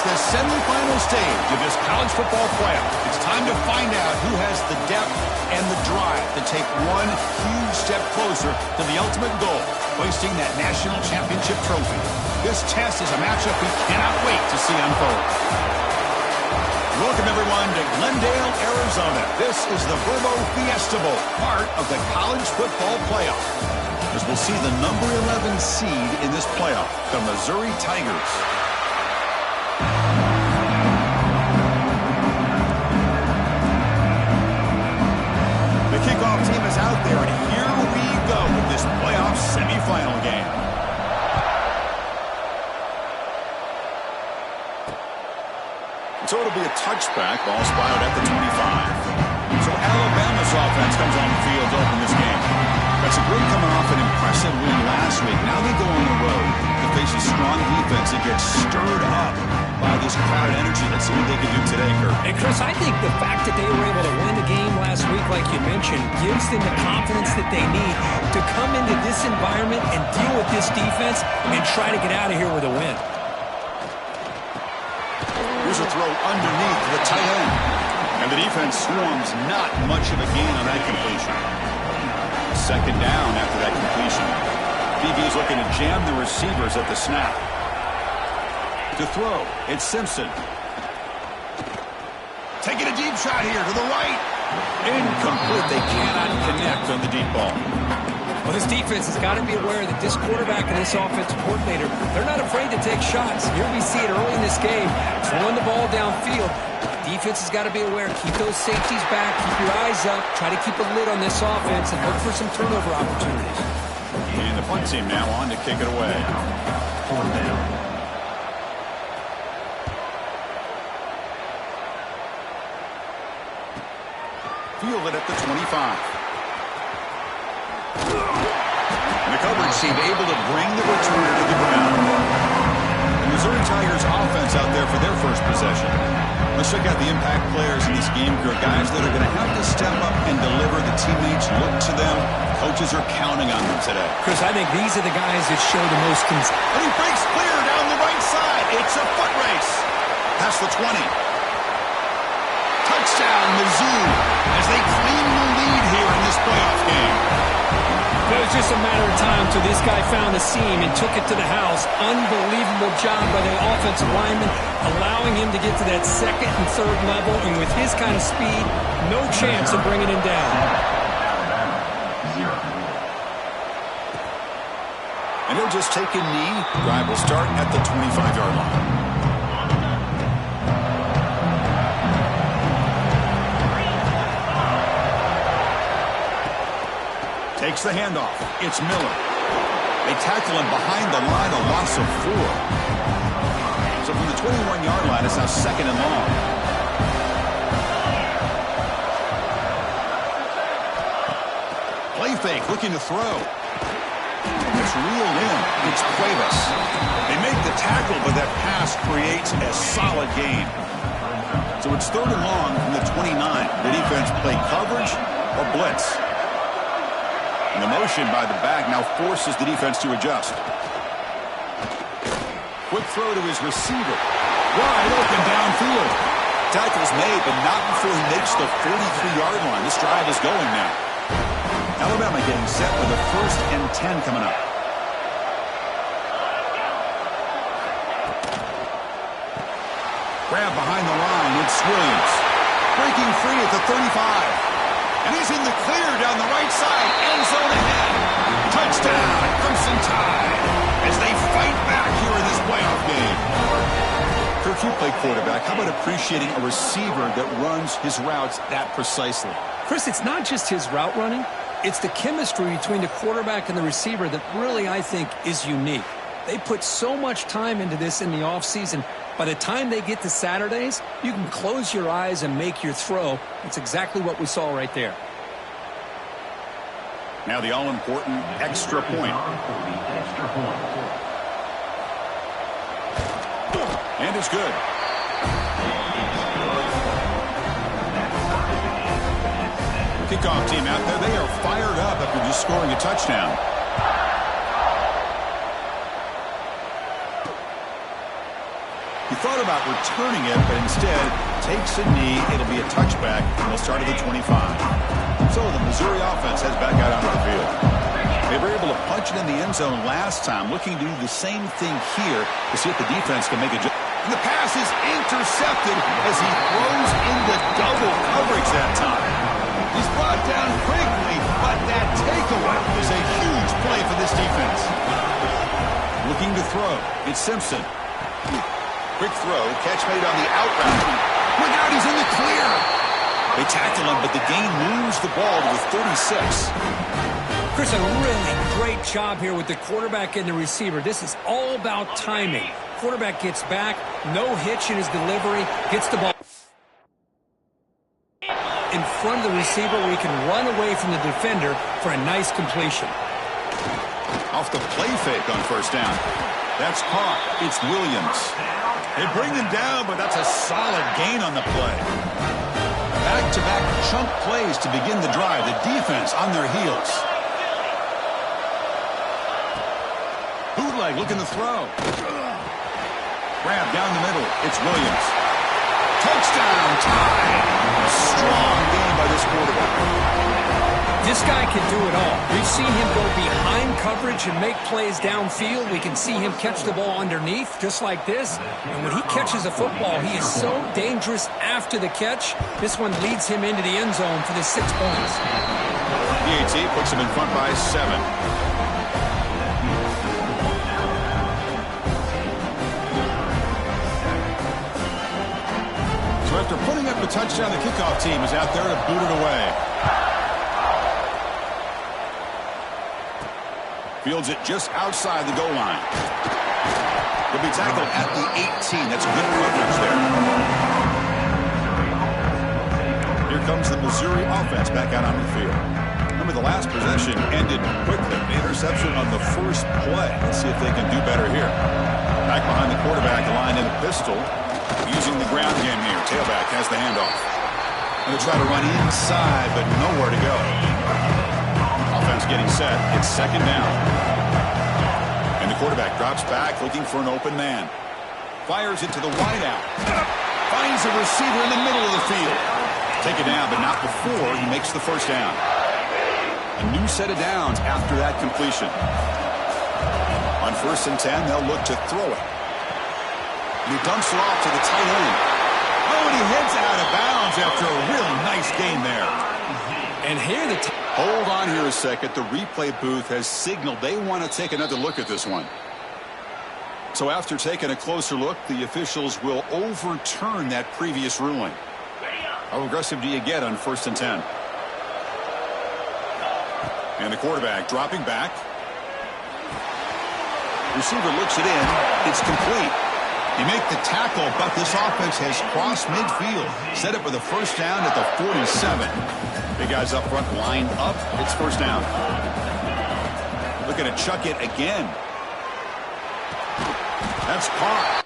the semifinal stage of this college football playoff. It's time to find out who has the depth and the drive to take one huge step closer to the ultimate goal, hoisting that national championship trophy. This test is a matchup we cannot wait to see unfold. Welcome, everyone, to Glendale, Arizona. This is the Verbo Fiesta Bowl, part of the college football playoff, as we'll see the number 11 seed in this playoff, the Missouri Tigers. The kickoff team is out there, and here we go with this playoff semifinal game. So it'll be a touchback, ball spotted at the 25. So Alabama's offense comes on the field to open this game. That's a great coming off an impressive win last week. Now they go on the road to face a strong defense that gets stirred up by this crowd energy. Let's see what they can do today, Kurt. And Chris, I think the fact that they were able to win the game last week, like you mentioned, gives them the confidence that they need to come into this environment and deal with this defense and try to get out of here with a win. Here's a throw underneath the tight end. And the defense swarms not much of a gain on that completion. Second down after that completion. BB's looking to jam the receivers at the snap. To throw, it's Simpson. Taking a deep shot here to the right. Incomplete. They cannot connect on the deep ball. Well, this defense has got to be aware that this quarterback and this offensive coordinator, they're not afraid to take shots. Here we see it early in this game, throwing the ball downfield. Defense has got to be aware. Keep those safeties back. Keep your eyes up. Try to keep a lid on this offense and look for some turnover opportunities. And the punt team now on to kick it away. Fielded at the 25. And the coverage seemed able to bring the returner to the ground. The Missouri Tigers offense out there for their first possession. Let's check out the impact players in this game here. Guys that are going to have to step up and deliver. The teammates look to them. Coaches are counting on them today. Chris, I think these are the guys that show the most concern. And he breaks clear down the right side. It's a foot race. Past the 20. Touchdown, Mizzou, as they claim the lead here in this playoff game. It was just a matter of time until this guy found a seam and took it to the house. Unbelievable job by the offensive lineman, allowing him to get to that second and third level. And with his kind of speed, no chance of bringing him down. And he'll just take a knee. Drive will start at the 25-yard line. Takes the handoff. It's Miller. They tackle him behind the line, a loss of 4. So from the 21-yard line, it's now second and long. Play fake, looking to throw. It's reeled in. It's Cuevas. They make the tackle, but that pass creates a solid gain. So it's third and long from the 29. The defense play coverage or blitz. And the motion by the back now forces the defense to adjust. Quick throw to his receiver. Wide open downfield. Tackle's made, but not before he makes the 43-yard line. This drive is going now. Alabama getting set with a 1st and 10 coming up. Grab behind the line. It's Williams. Breaking free at the 35. And he's in the clear down the right side. End zone ahead. Touchdown, Crimson Tide, as they fight back here in this playoff game. Kirk, you play quarterback. How about appreciating a receiver that runs his routes that precisely? Chris, it's not just his route running. It's the chemistry between the quarterback and the receiver that really, I think, is unique. They put so much time into this in the offseason. By the time they get to Saturdays, you can close your eyes and make your throw. That's exactly what we saw right there. Now the all-important extra point. And it's good. Kickoff team out there. They are fired up after just scoring a touchdown. He thought about returning it, but instead takes a knee. It'll be a touchback, and they'll start at the 25. So the Missouri offense heads back out onto the field. They were able to punch it in the end zone last time, looking to do the same thing here to see if the defense can make a jump. The pass is intercepted as he throws into double coverage that time. He's brought down quickly, but that takeaway is a huge play for this defense. Looking to throw. It's Simpson. Quick throw. Catch made on the out route. Look out, he's in the clear. They tackle him, but the gain moves the ball to the 36. Chris, a really great job here with the quarterback and the receiver. This is all about timing. Quarterback gets back, no hitch in his delivery, gets the ball in front of the receiver where he can run away from the defender for a nice completion. Off the play fake on first down. That's caught. It's Williams. They bring him down, but that's a solid gain on the play. Back-to-back chunk plays to begin the drive. The defense on their heels. Bootleg looking to throw. Grab down the middle. It's Williams. Touchdown time. Strong game by this quarterback. This guy can do it all. We've seen him go behind coverage and make plays downfield. We can see him catch the ball underneath, just like this. And when he catches a football, he is so dangerous after the catch. This one leads him into the end zone for the 6 points. PAT puts him in front by 7. So after putting up a touchdown, the kickoff team is out there to boot it away. Fields it just outside the goal line. He'll be tackled at the 18. That's good coverage there. Here comes the Missouri offense back out on the field. Remember, the last possession ended quickly. The interception on the first play. Let's see if they can do better here. Back behind the quarterback, line in a pistol. Using the ground game here. Tailback has the handoff. And they try to run inside, but nowhere to go. Offense getting set. It's second down. And the quarterback drops back looking for an open man. Fires it to the wideout. Finds a receiver in the middle of the field. Take it down, but not before he makes the first down. A new set of downs after that completion. On 1st and 10, they'll look to throw it. And he dumps it off to the tight end. Oh, and he heads out of bounds after a really nice gain there. And here the hold on here a second. The replay booth has signaled they want to take another look at this one. So after taking a closer look, the officials will overturn that previous ruling. How aggressive do you get on 1st and 10? And the quarterback dropping back. Receiver looks it in. It's complete. You make the tackle, but this offense has crossed midfield. Set up with a first down at the 47. Big guys up front line up. It's first down. Looking to chuck it again. That's caught.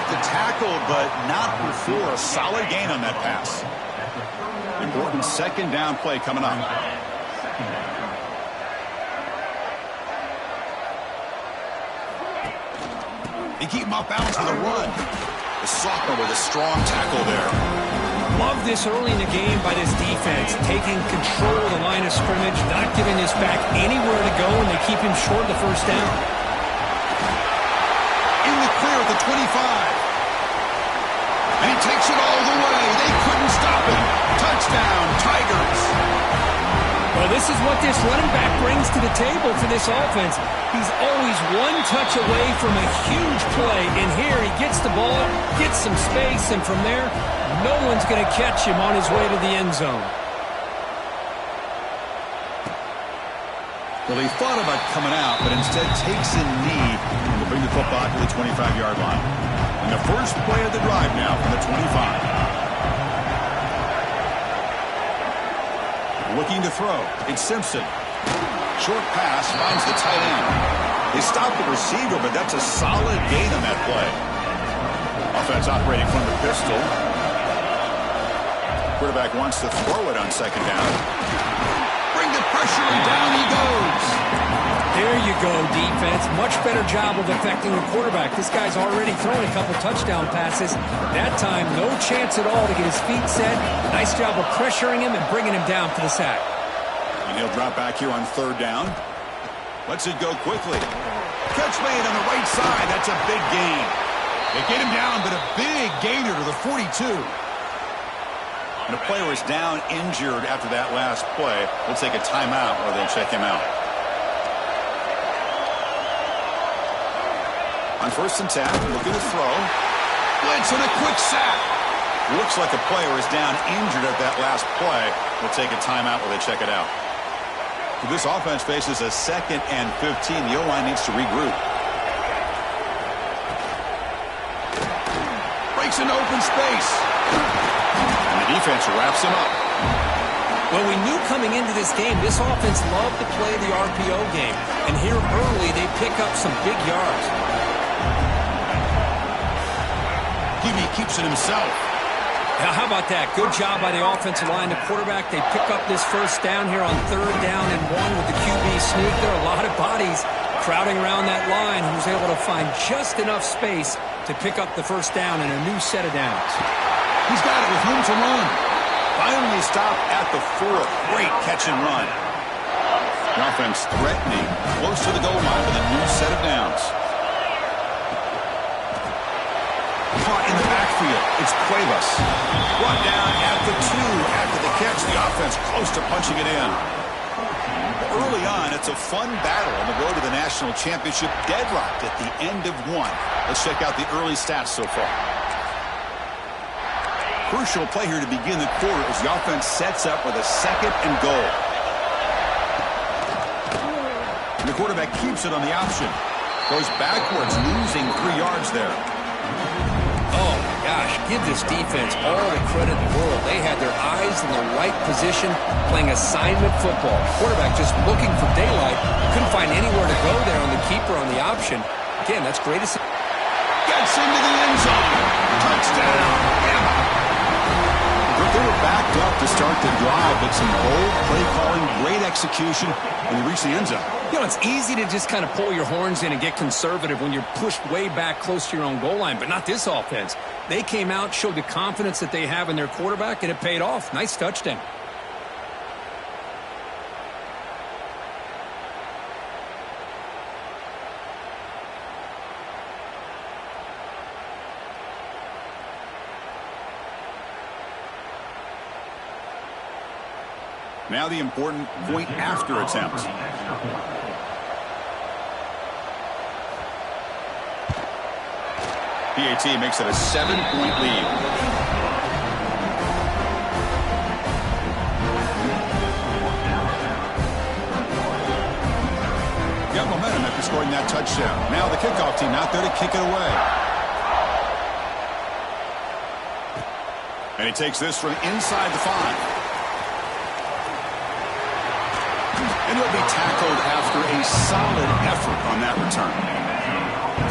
the tackle, but not before a solid gain on that pass. Important second down play coming up. They keep him off balance with a run. The sophomore with a strong tackle there. Love this early in the game by this defense, taking control of the line of scrimmage, not giving this back anywhere to go, and they keep him short of the first down. In the clear at the 25. And he takes it all the way. They couldn't stop him. Touchdown, Tigers. Well, this is what this running back brings to the table for this offense. He's always one touch away from a huge play. And here he gets the ball, gets some space, and from there, no one's going to catch him on his way to the end zone. Well, he thought about coming out, but instead takes a knee to bring the football to the 25-yard line. And the first play of the drive now from the 25. Looking to throw. It's Simpson. Short pass finds the tight end. They stopped the receiver, but that's a solid gain on that play. Offense operating from the pistol. Quarterback wants to throw it on second down. Bring the pressure, and down he goes. There you go, defense. Much better job of affecting the quarterback. This guy's already thrown a couple touchdown passes. That time, no chance at all to get his feet set. Nice job of pressuring him and bringing him down for the sack. And he'll drop back here on third down. Lets it go quickly. Catch made on the right side. That's a big gain. They get him down, but a big gainer to the 42. And a player is down injured after that last play. We'll take a timeout or they'll check him out. On 1st and 10, looking to throw. Blitz and a quick sack. Looks like a player is down injured at that last play. We'll take a timeout while they check it out. This offense faces a 2nd and 15. The O-line needs to regroup. Breaks into open space. And the defense wraps him up. Well, we knew coming into this game, this offense loved to play the RPO game. And here early, they pick up some big yards. He keeps it himself. Now, how about that? Good job by the offensive line. The quarterback, they pick up this first down here on 3rd down and 1 with the QB sneak. There are a lot of bodies crowding around that line who's able to find just enough space to pick up the first down in a new set of downs. He's got it with room to run. Finally stopped at the 4th. Great catch and run. The offense threatening, close to the goal line with a new set of downs. Caught in the backfield. It's Cuevas. Brought down at the 2 after the catch. The offense close to punching it in. Early on, it's a fun battle on the road to the national championship. Deadlocked at the end of 1. Let's check out the early stats so far. Crucial play here to begin the quarter as the offense sets up with a 2nd and goal. And the quarterback keeps it on the option. Goes backwards, losing 3 yards there. Oh, my gosh, give this defense all the credit in the world. They had their eyes in the right position, playing assignment football. Quarterback just looking for daylight. Couldn't find anywhere to go there on the keeper on the option. Again, that's great. Gets into the end zone. Touchdown, Bama. They were backed up to start the drive, but some bold play calling, great execution, and they reached the end zone. You know, it's easy to just kind of pull your horns in and get conservative when you're pushed way back close to your own goal line, but not this offense. They came out, showed the confidence that they have in their quarterback, and it paid off. Nice touchdown. Now the important point after attempt. PAT makes it a 7-point lead. Got momentum after scoring that touchdown. Now the kickoff team out there to kick it away. And he takes this from inside the 5. And he'll be tackled after a solid effort on that return.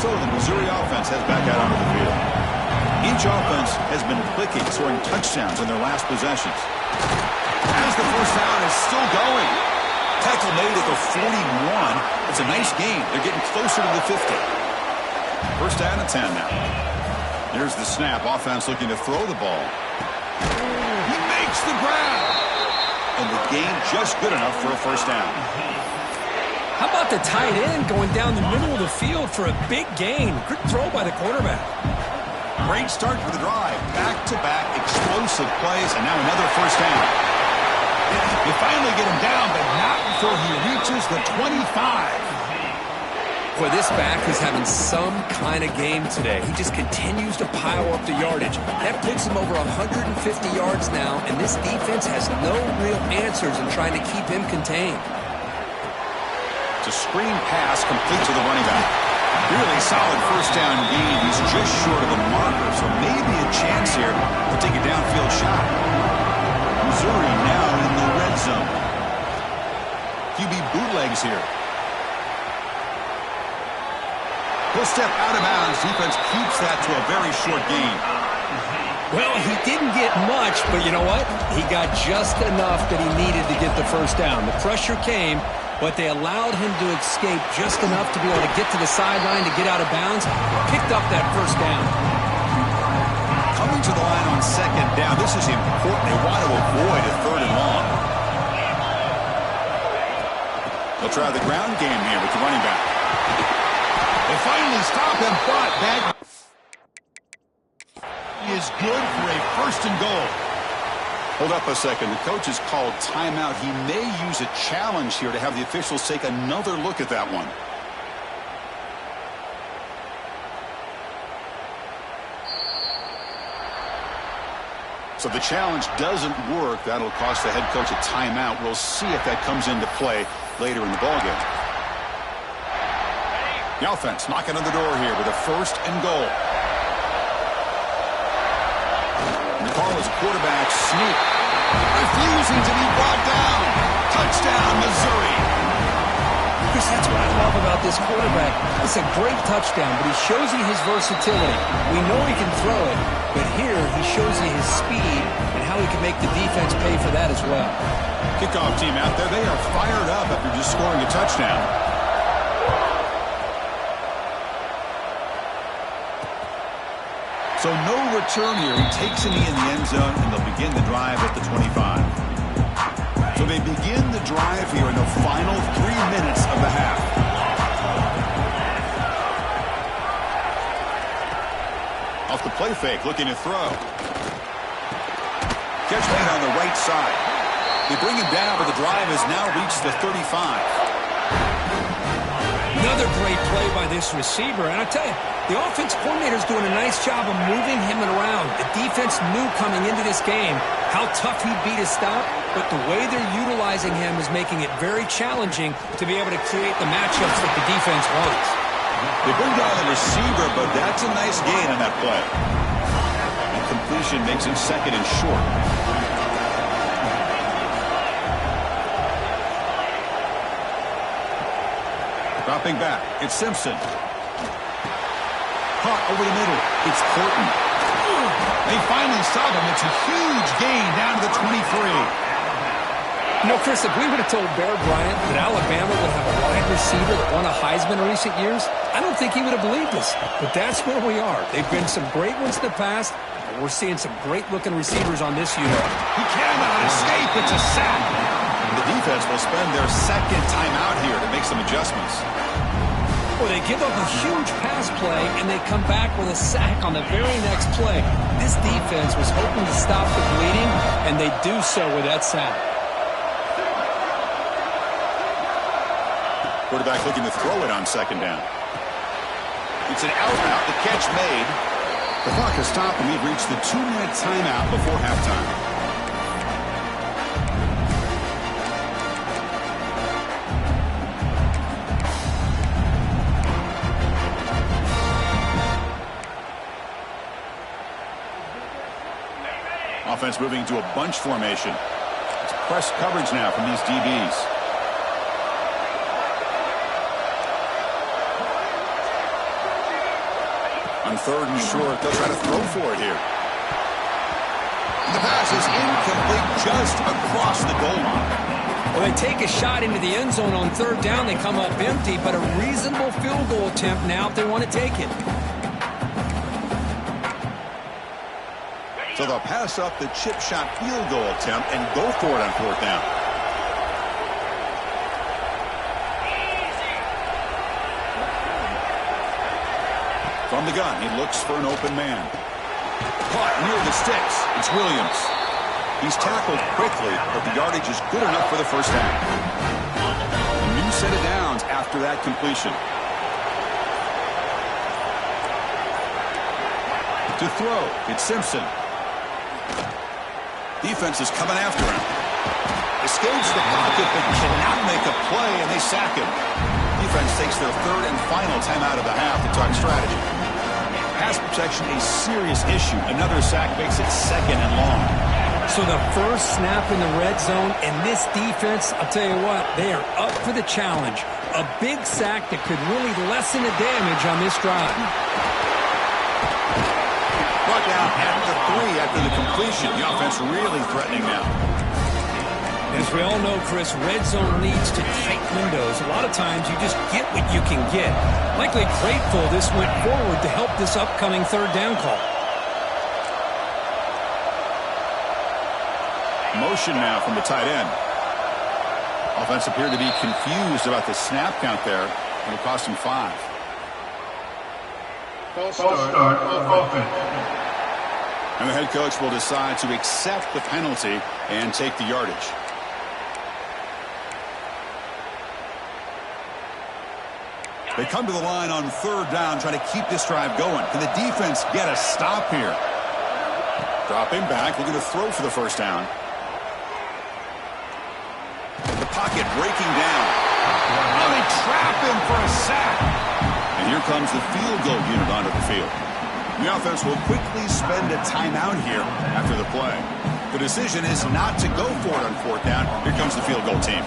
So the Missouri offense heads back out onto the field. Each offense has been clicking, scoring touchdowns in their last possessions. As the first down is still going. Tackle made at the 41. It's a nice gain. They're getting closer to the 50. First down and 10 now. There's the snap. Offense looking to throw the ball. He makes the grab. And the gain just good enough for a first down. How about the tight end going down the middle of the field for a big gain? Good throw by the quarterback. Great start for the drive. Back-to-back explosive plays, and now another first down. They finally get him down, but not before he reaches the 25. Boy, this back is having some kind of game today. He just continues to pile up the yardage. That puts him over 150 yards now, and this defense has no real answers in trying to keep him contained. It's a screen pass complete to the running back. Really solid first down gain. He's just short of the marker, so maybe a chance here to take a downfield shot. Missouri now in the red zone. QB bootlegs here. He'll step out of bounds. Defense keeps that to a very short gain. Well, he didn't get much, but you know what? He got just enough that he needed to get the first down. The pressure came, but they allowed him to escape just enough to be able to get to the sideline to get out of bounds. Picked up that first down. Coming to the line on second down, this is important. They want to avoid a third and long. They'll try the ground game here with the running back. They finally stop him, but that is good for a first and goal. Hold up a second. The coach has called timeout. He may use a challenge here to have the officials take another look at that one. So the challenge doesn't work. That'll cost the head coach a timeout. We'll see if that comes into play later in the ballgame. The offense knocking on the door here with a first and goal. And the call is a quarterback sneak. Refusing to be brought down. Touchdown, Missouri. Chris, that's what I love about this quarterback. It's a great touchdown, but he shows you his versatility. We know he can throw it, but here he shows you his speed and how he can make the defense pay for that as well. Kickoff team out there, they are fired up after just scoring a touchdown. So no return here. He takes a knee in the end zone, and they'll begin the drive at the 25. So they begin the drive here in the final 3 minutes of the half. Off the play fake, looking to throw. Catch made on the right side. They bring him down, but the drive has now reached the 35. Another great play by this receiver. And I tell you, the offense coordinator's doing a nice job of moving him around. The defense knew coming into this game how tough he'd be to stop, but the way they're utilizing him is making it very challenging to be able to create the matchups that the defense wants. They bring down the receiver, but that's a nice gain on that play. And completion makes it second and short. Dropping back, it's Simpson. Caught over the middle, it's Horton. They finally stop him. It's a huge gain down to the 23. You know, Chris, if we would have told Bear Bryant that Alabama would have a wide receiver that won a Heisman in recent years, I don't think he would have believed us. But that's where we are. They've been some great ones in the past, and we're seeing some great-looking receivers on this unit. He cannot escape. It's a sack. The defense will spend their second timeout here to make some adjustments. Well, they give up a huge pass play, and they come back with a sack on the very next play. This defense was hoping to stop the bleeding, and they do so with that sack. Quarterback looking to throw it on second down. It's an out route. The catch made. The clock has stopped, and we've reached the 2-minute timeout before halftime. Offense moving to a bunch formation. It's press coverage now from these DBs. On 3rd and short, they'll try to throw for it here. The pass is incomplete just across the goal line. Well, they take a shot into the end zone on 3rd down. They come up empty, but a reasonable field goal attempt now if they want to take it. So they'll pass up the chip shot field goal attempt and go for it on 4th down. From the gun, he looks for an open man. Caught near the sticks. It's Williams. He's tackled quickly, but the yardage is good enough for the first down. A new set of downs after that completion. To throw, it's Simpson. Defense is coming after him. Escapes the pocket, but cannot make a play, and they sack him. Defense takes their 3rd and final timeout of the half to talk strategy. Pass protection a serious issue. Another sack makes it 2nd and long. So the first snap in the red zone, and this defense, I'll tell you what, they are up for the challenge. A big sack that could really lessen the damage on this drive. Brought down at the 3 after the completion. The offense really threatening now. As we all know, Chris, red zone leads to tight windows. A lot of times you just get what you can get. Likely grateful this went forward to help this upcoming 3rd down call. Motion now from the tight end. Offense appeared to be confused about the snap count there. It'll cost him 5. False start offense. And the head coach will decide to accept the penalty and take the yardage. They come to the line on 3rd down, trying to keep this drive going. Can the defense get a stop here? Dropping back, looking to throw for the first down. The pocket breaking down. Oh, they trap him for a sack. And here comes the field goal unit onto the field. The offense will quickly spend a timeout here after the play. The decision is not to go for it on 4th down. Here comes the field goal team.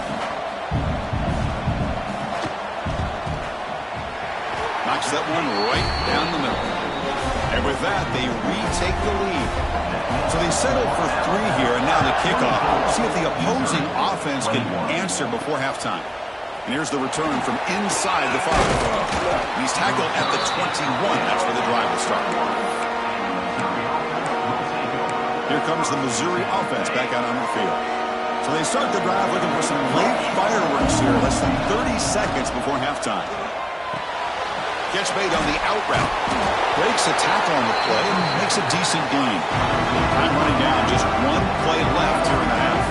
Knocks that one right down the middle. And with that, they retake the lead. So they settle for 3 here, and now the kickoff. See if the opposing offense can answer before halftime. And here's the return from inside the 5. He's tackled at the 21. That's where the drive will start. Here comes the Missouri offense back out on the field. So they start the drive looking for some late fireworks here, less than 30 seconds before halftime. Catch made on the out route. Breaks a tackle on the play and makes a decent gain. Time running down, just 1 play left here in the half.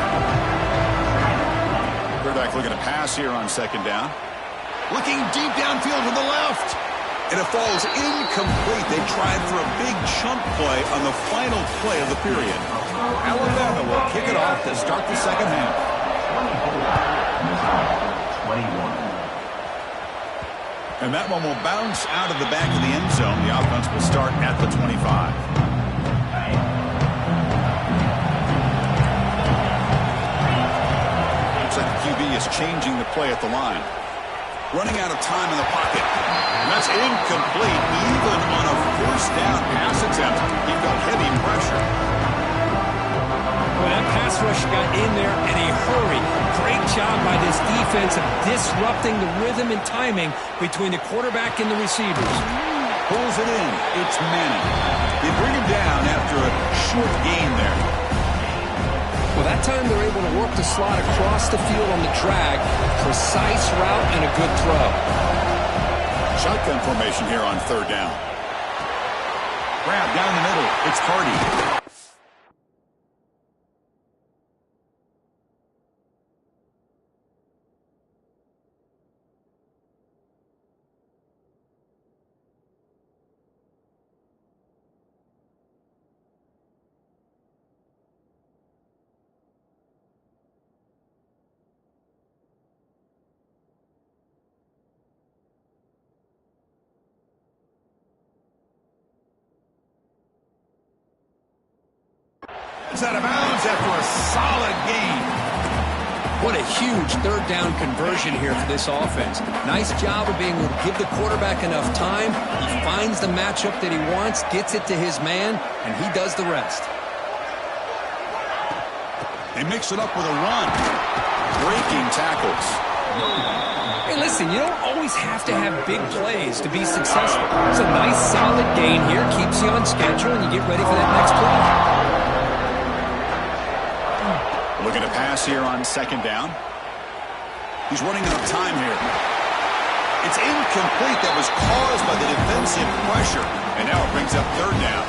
Quarterback looking to pass here on 2nd down. Looking deep downfield to the left. And it falls incomplete. They tried for a big chunk play on the final play of the period. Alabama will kick it off to start the 2nd half. 21. And that one will bounce out of the back of the end zone. The offense will start at the 25. Looks like the QB is changing the play at the line. Running out of time in the pocket. And that's incomplete. Even on a 1st down pass attempt, he felt heavy pressure. Well, that pass rush got in there in a hurry. Great job by this defense of disrupting the rhythm and timing between the quarterback and the receivers. Pulls it in. It's Manning. They bring him down after a short gain there. Well, that time they're able to work the slot across the field on the drag. Precise route and a good throw. Shotgun formation here on 3rd down. Grab down the middle. It's Hardy. It's out of bounds after a solid gain. What a huge third down conversion here for this offense. Nice job of being able to give the quarterback enough time. He finds the matchup that he wants, gets it to his man, and he does the rest. They mix it up with a run. Breaking tackles. Hey, listen, you don't always have to have big plays to be successful. It's a nice, solid gain here. Keeps you on schedule, and you get ready for that next play. Looking to pass here on second down. He's running out of time here. It's incomplete. That was caused by the defensive pressure. And now it brings up third down.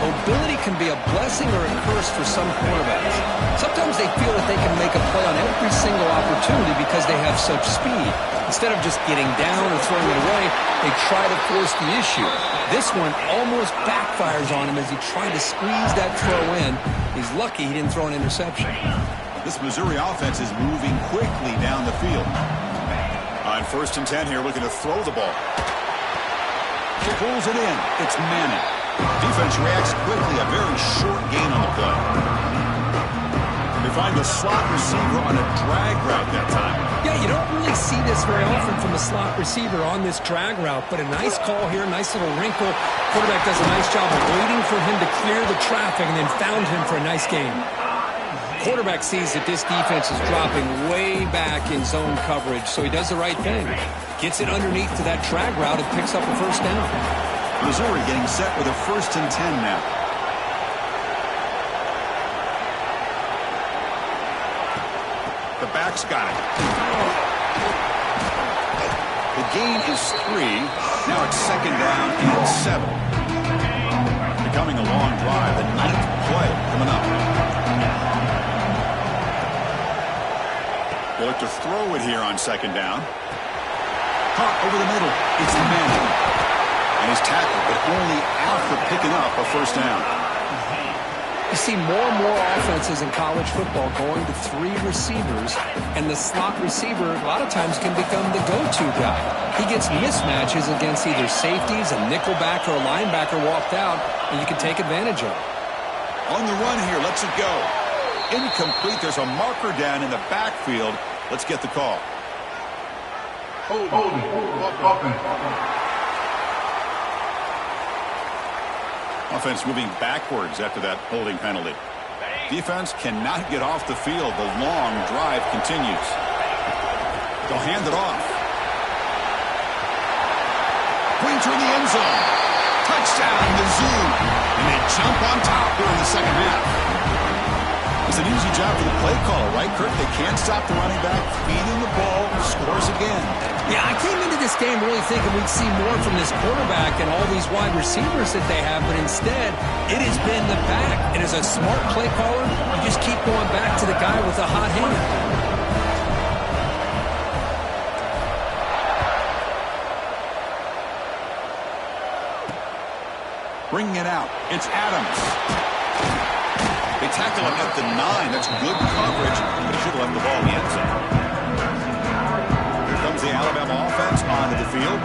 Mobility can be a blessing or a curse for some quarterbacks. Sometimes they feel that they can make a play on every single opportunity because they have such speed. Instead of just getting down or throwing it away, they try to force the issue. This one almost backfires on him as he tried to squeeze that throw in. He's lucky he didn't throw an interception. This Missouri offense is moving quickly down the field. On 1st and 10 here, looking to throw the ball. He pulls it in. It's Manning. Defense reacts quickly. A very short gain on the play. They find the slot receiver on a drag route that time. Yeah, you don't really see this very often from a slot receiver on this drag route, but a nice call here, nice little wrinkle. Quarterback does a nice job of waiting for him to clear the traffic and then found him for a nice gain. Quarterback sees that this defense is dropping way back in zone coverage, so he does the right thing. Gets it underneath to that drag route and picks up a first down. Missouri getting set with a 1st and 10 now. The back's got it. The gain is 3. Now it's 2nd down and 7. Becoming a long drive. The 9th play coming up. They look to throw it here on 2nd down. Caught over the middle. It's Manning. And he's tackled, but only after picking up a first down. You see more and more offenses in college football going to 3 receivers, and the slot receiver a lot of times can become the go-to guy. He gets mismatches against either safeties, a nickelback, or a linebacker walked out, and you can take advantage of it. On the run here, lets it go. Incomplete. There's a marker down in the backfield. Let's get the call. Offense moving backwards after that holding penalty. Defense cannot get off the field. The long drive continues. They'll hand it off. Pointer in the end zone. Touchdown, Mizzou. And they jump on top here in the second half. It's an easy job for the play caller, right, Kirk? They can't stop the running back, feeding the ball, scores again. Yeah, I came into this game really thinking we'd see more from this quarterback and all these wide receivers that they have, but instead, it has been the back. And as a smart play caller, you just keep going back to the guy with the hot hand. Bringing it out. It's Adams. They tackle him at the 9. That's good coverage, but he should have left the ball in the end zone. Here comes the Alabama offense onto the field.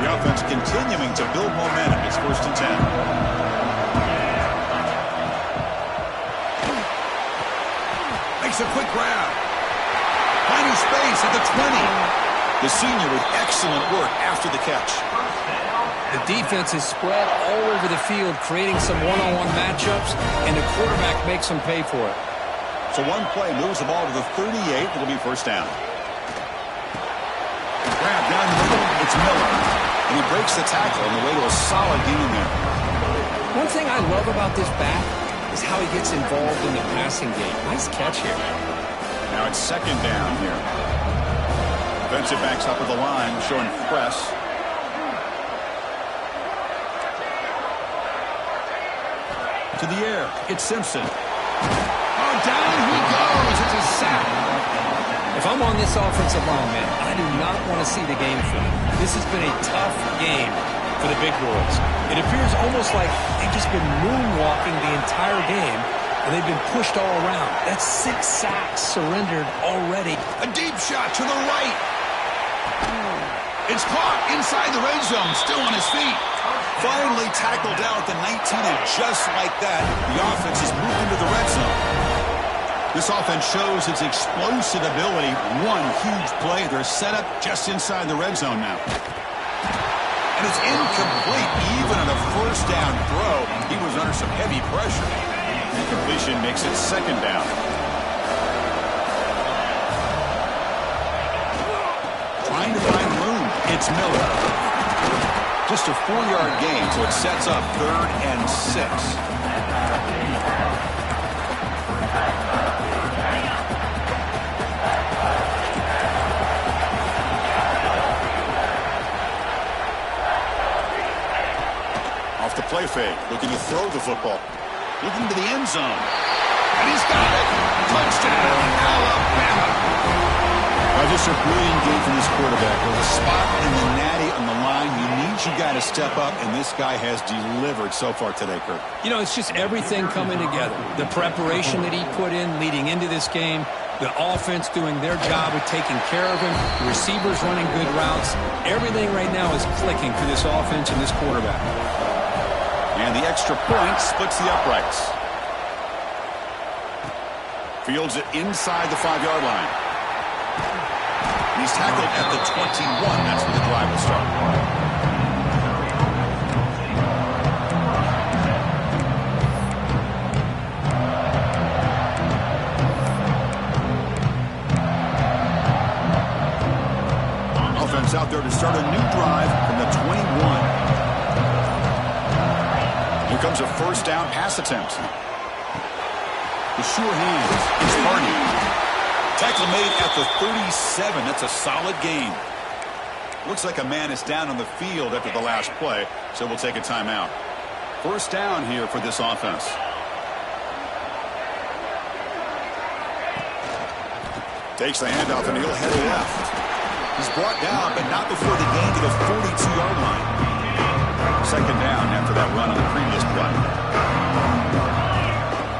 The offense continuing to build momentum. It's 1st and 10. Makes a quick grab. Finding space at the 20. The senior with excellent work after the catch. The defense is spread all over the field, creating some one-on-one matchups, and the quarterback makes them pay for it. So one play moves the ball to the 38. It'll be first down. Grab down the middle. It's Miller. And he breaks the tackle on the way to a solid gain there. One thing I love about this back is how he gets involved in the passing game. Nice catch here. Now it's 2nd down here. Defensive backs up at the line, showing press. To the air. It's Simpson. Oh, down he goes. It's a sack. If I'm on this offensive line, man, I do not want to see the game flip. This has been a tough game for the big boys. It appears almost like they've just been moonwalking the entire game, and they've been pushed all around. That's 6 sacks surrendered already. A deep shot to the right. It's caught inside the red zone, still on his feet. Finally tackled down at the 19, and just like that, the offense has moved into the red zone. This offense shows its explosive ability. One huge play. They're set up just inside the red zone now. And it's incomplete, even on a first down throw. He was under some heavy pressure. Incompletion makes it second down. Trying to find room. It's Miller. Just a 4-yard gain, so it sets up 3rd and 6. Off the play fake, looking to throw the football. Looking to the end zone. And he's got it. Touchdown, Alabama. Just a brilliant game from this quarterback. With a spot in the natty on the line, he needs you guys to step up, and this guy has delivered so far today, Kurt. You know, it's just everything coming together. The preparation that he put in leading into this game, the offense doing their job of taking care of him, the receivers running good routes. Everything right now is clicking for this offense and this quarterback. And the extra point splits the uprights. Fields it inside the 5-yard line. He's tackled at the 21. That's where the drive will start. Offense out there to start a new drive from the 21. Here comes a first down pass attempt. The sure hands is Hardy. Tackle made at the 37. That's a solid gain. Looks like a man is down on the field after the last play, so we'll take a timeout. First down here for this offense. Takes the handoff, and he'll head left. He's brought down, but not before the gain to the 42-yard line. Second down after that run on the previous play.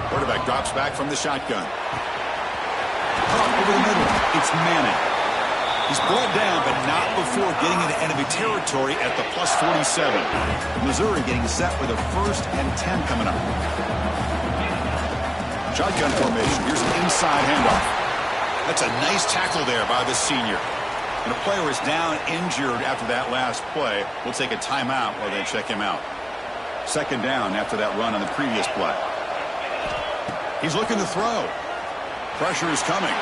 Quarterback drops back from the shotgun. Over the middle, it's Manning. He's brought down, but not before getting into enemy territory at the plus 47. Missouri getting set with a 1st and 10 coming up. Shotgun formation. Here's an inside handoff. That's a nice tackle there by the senior. And a player is down injured after that last play. We'll take a timeout while they check him out. Second down after that run on the previous play. He's looking to throw. Pressure is coming.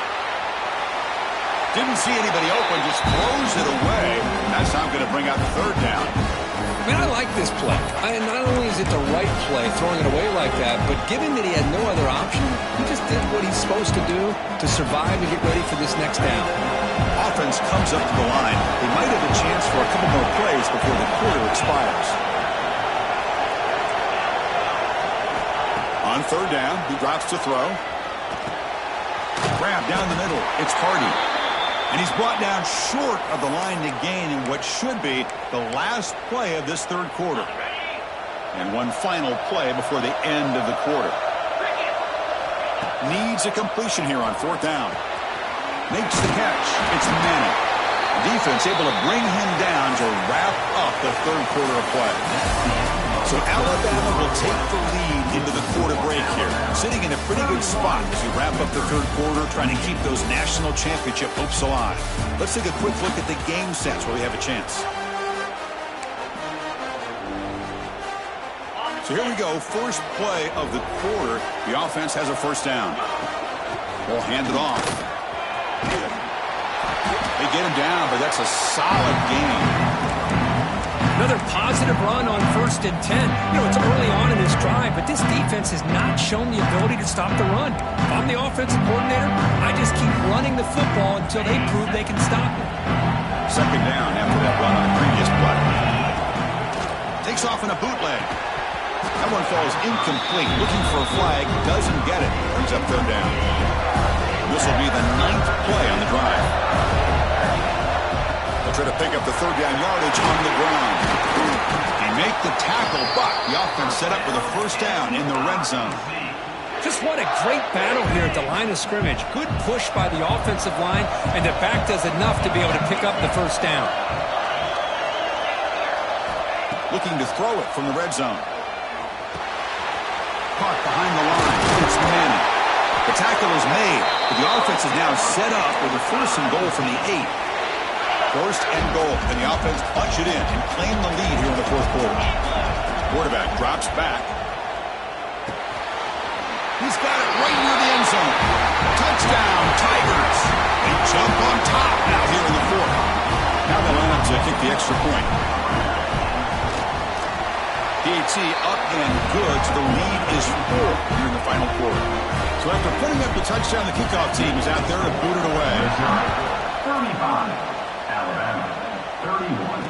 Didn't see anybody open, just throws it away. That's how I'm going to bring out the third down. I mean, I like this play. Not only is it the right play, throwing it away like that, but given that he had no other option, he just did what he's supposed to do to survive and get ready for this next down. Offense comes up to the line. They might have a chance for a couple more plays before the quarter expires. On third down, he drops to throw. Grab down the middle. It's Hardy. And he's brought down short of the line to gain in what should be the last play of this third quarter. And one final play before the end of the quarter. Needs a completion here on fourth down. Makes the catch. It's Manning. Defense able to bring him down to wrap up the third quarter of play. So Alabama will take the lead into the quarter break here, sitting in a pretty good spot as we wrap up the third quarter, trying to keep those national championship hopes alive. Let's take a quick look at the game sets where we have a chance. So here we go, first play of the quarter. The offense has a first down. Ball handed off. They get him down, but that's a solid game. Another positive run on 1st and 10. You know, it's early on in this drive, but this defense has not shown the ability to stop the run. If I'm the offensive coordinator, I just keep running the football until they prove they can stop it. Second down after that run on the previous play. Takes off in a bootleg. That one falls incomplete. Looking for a flag, doesn't get it. Brings up third down. This will be the 9th play on the drive. They'll try to pick up the third down yardage on the ground. They make the tackle, but the offense set up with a first down in the red zone. Just what a great battle here at the line of scrimmage. Good push by the offensive line, and the back does enough to be able to pick up the first down. looking to throw it from the red zone. Caught behind the line. It's Manning. The tackle is made, but the offense is now set up with a 1st and goal from the 8. 1st and goal, and the offense punch it in and claim the lead here in the 4th quarter. Quarterback drops back. He's got it right near the end zone. Touchdown, Tigers. They jump on top now here in the 4th. Now they line up to kick the extra point. DT up and good, so the lead is 4 here in the final quarter. So after putting up the touchdown, the kickoff team is out there to boot it away. 35, Alabama, 31.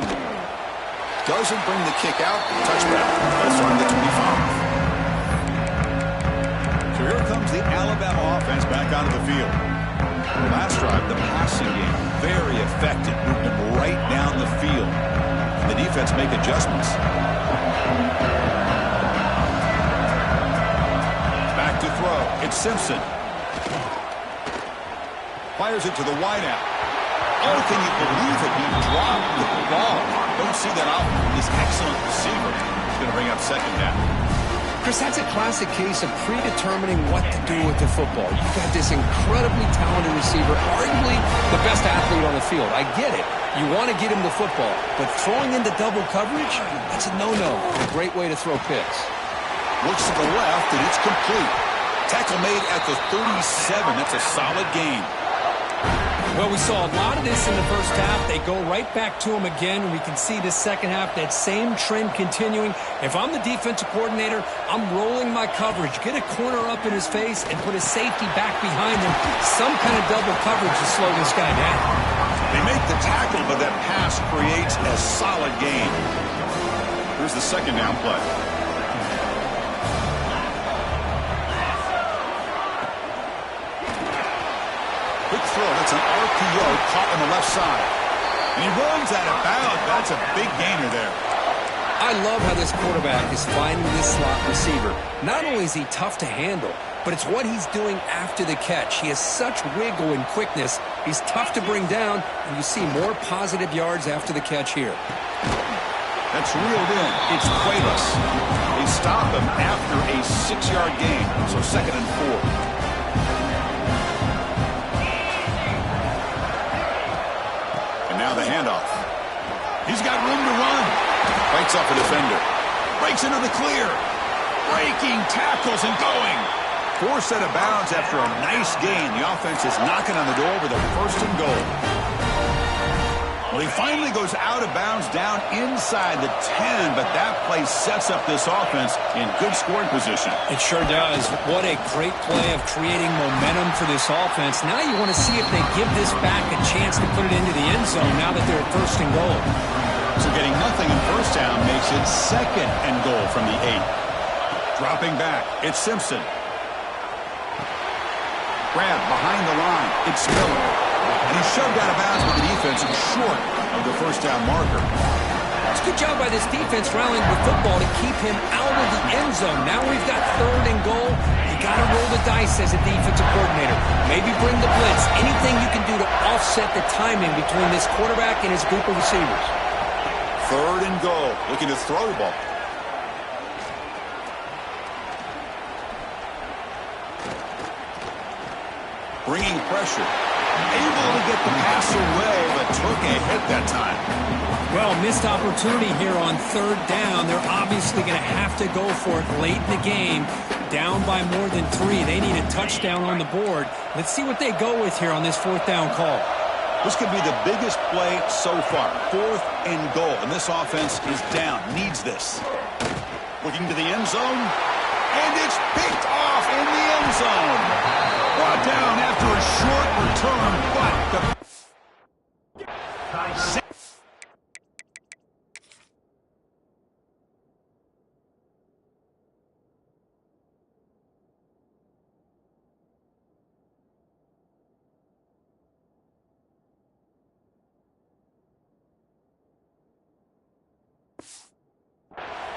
Doesn't bring the kick out. Touchback. That's on the 25. So here comes the Alabama offense back onto the field. Last drive, the passing game, very effective. Moved them right down the field. The defense make adjustments. Back to throw. It's Simpson. Fires it to the wideout. Oh, can you believe it? He dropped the ball. Don't see that out. This excellent receiver is going to bring up 2nd down. Chris, that's a classic case of predetermining what to do with the football. You've got this incredibly talented receiver, arguably the best athlete on the field. I get it. You want to get him the football, but throwing into double coverage, that's a no-no. A great way to throw picks. Looks to the left, and it's complete. Tackle made at the 37. That's a solid gain. Well, we saw a lot of this in the first half. They go right back to him again, and we can see the second half, that same trend continuing. If I'm the defensive coordinator, I'm rolling my coverage. Get a corner up in his face and put a safety back behind him. Some kind of double coverage to slow this guy down. They make the tackle, but that pass creates a solid gain. Here's the 2nd down play. Quick throw. That's an RPO caught on the left side. And he runs out of bounds. That's a big gainer there. I love how this quarterback is finding this slot receiver. Not only is he tough to handle, but it's what he's doing after the catch. He has such wiggle and quickness. He's tough to bring down, and you see more positive yards after the catch here. That's reeled in. It's Cuevas. They stop him after a 6-yard gain, so 2nd and 4. Now the handoff. He's got room to run. Fights off a defender. Breaks into the clear. Breaking tackles and going. 4 set of bounds after a nice gain. The offense is knocking on the door with a 1st and goal. Well, he finally goes out of bounds down inside the 10, but that play sets up this offense in good scoring position. It sure does. What a great play of creating momentum for this offense. Now you want to see if they give this back a chance to put it into the end zone now that they're at 1st and goal. So getting nothing in 1st down makes it 2nd and goal from the 8. Dropping back, it's Simpson. Grab behind the line, it's Miller. And he's shoved out of bounds with the defense and short of the 1st down marker. It's a good job by this defense rallying the football to keep him out of the end zone. Now we've got 3rd and goal. You got to roll the dice as a defensive coordinator. Maybe bring the blitz. Anything you can do to offset the timing between this quarterback and his group of receivers. 3rd and goal. Looking to throw the ball. Bringing pressure. Able to get the pass away, but took a hit that time. Well, missed opportunity here on 3rd down. They're obviously going to have to go for it late in the game. Down by more than 3. They need a touchdown on the board. Let's see what they go with here on this 4th down call. This could be the biggest play so far. 4th and goal, and this offense is down. Needs this. Looking to the end zone, and it's picked off in the end zone. Brought down after a short return, but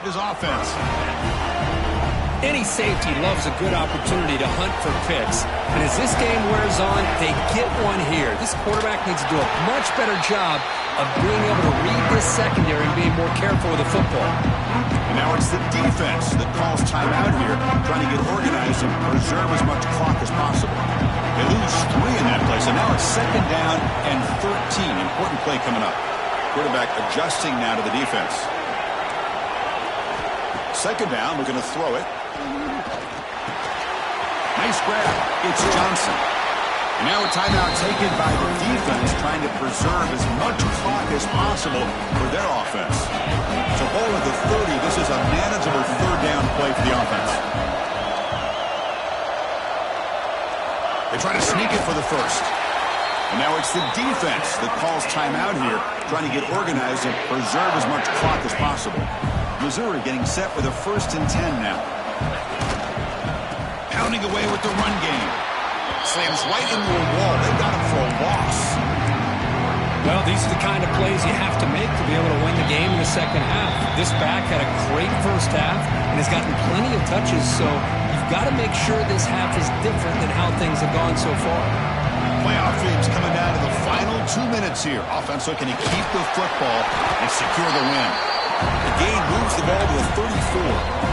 his offense. Any safety loves a good opportunity to hunt for picks. And as this game wears on, they get one here. This quarterback needs to do a much better job of being able to read this secondary and being more careful with the football. And now it's the defense that calls timeout here, trying to get organized and preserve as much clock as possible. They lose 3 in that play, so now it's 2nd down and 13. Important play coming up. Quarterback adjusting now to the defense. 2nd down, looking to throw it. Nice grab. It's Johnson. And now a timeout taken by the defense, trying to preserve as much clock as possible for their offense. So ball at the 30. This is a manageable 3rd down play for the offense. They try to sneak it for the 1st. And now it's the defense that calls timeout here, trying to get organized and preserve as much clock as possible. Missouri getting set with a 1st and 10 now. Pounding away with the run game. Slams right into a wall. They've got him for a loss. Well, these are the kind of plays you have to make to be able to win the game in the 2nd half. This back had a great 1st half and has gotten plenty of touches, so you've got to make sure this half is different than how things have gone so far. Playoff dreams coming down to the final 2 minutes here. Offense looking to keep the football and secure the win. The gain moves the ball to the 34.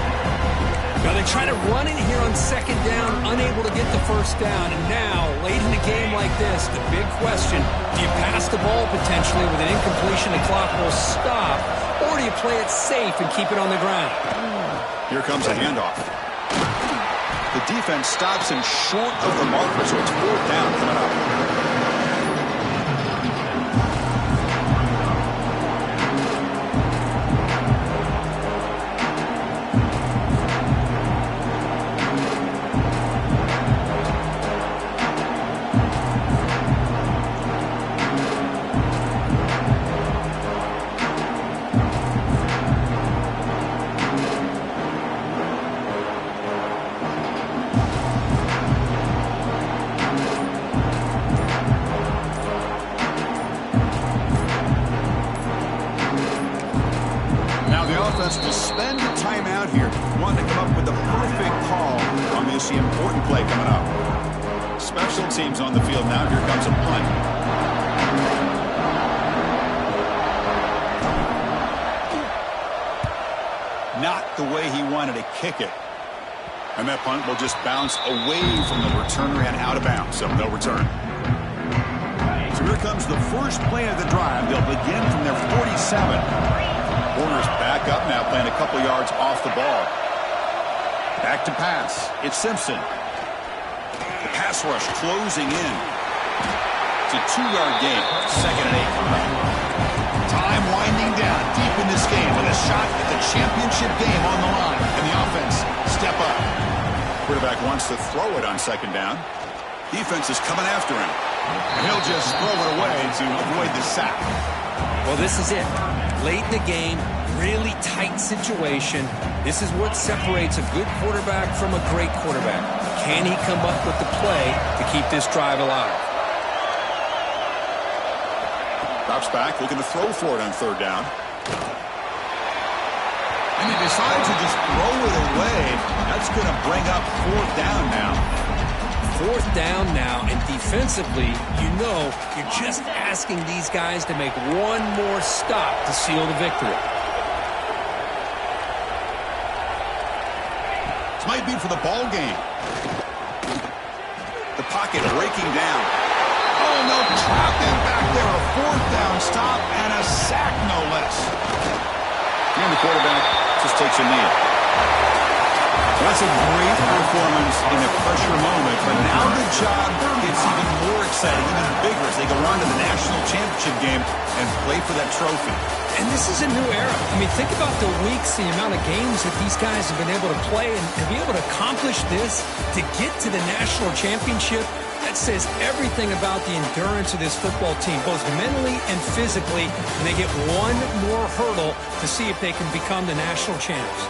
Now they try to run it here on 2nd down, unable to get the 1st down. And now, late in a game like this, the big question, do you pass the ball potentially with an incompletion, the clock will stop, or do you play it safe and keep it on the ground? Here comes a handoff. The defense stops him short of the marker, so it's 4th down coming up. Will spend the timeout here, wanting to come up with the perfect call on this important play coming up. Special teams on the field now. Here comes a punt. Not the way he wanted to kick it. And that punt will just bounce away from the returner and out of bounds, so no return. So here comes the first play of the drive. They'll begin from their 47. Warner's back up now, playing a couple yards off the ball. Back to pass. It's Simpson. The pass rush closing in. It's a 2-yard gain. 2nd and 8 coming up. Time winding down deep in this game with a shot at the championship game on the line. And the offense step up. Quarterback wants to throw it on 2nd down. Defense is coming after him. And he'll just throw it away to avoid the sack. Well, this is it. Late in the game, really tight situation. This is what separates a good quarterback from a great quarterback. Can he come up with the play to keep this drive alive? Drops back, looking to throw for it on 3rd down. And he decides to just throw it away. That's going to bring up 4th down now. 4th down now, and defensively, you know you're just asking these guys to make one more stop to seal the victory. This might be for the ball game. The pocket breaking down. Oh, no, trapped in back there. A 4th down stop and a sack, no less. And the quarterback just takes a knee. That's a great performance in a pressure moment, but now the job gets even more exciting, even bigger as they go on to the national championship game and play for that trophy. And this is a new era. I mean, think about the weeks, the amount of games that these guys have been able to play, and to be able to accomplish this, to get to the national championship, that says everything about the endurance of this football team, both mentally and physically, and they get one more hurdle to see if they can become the national champs.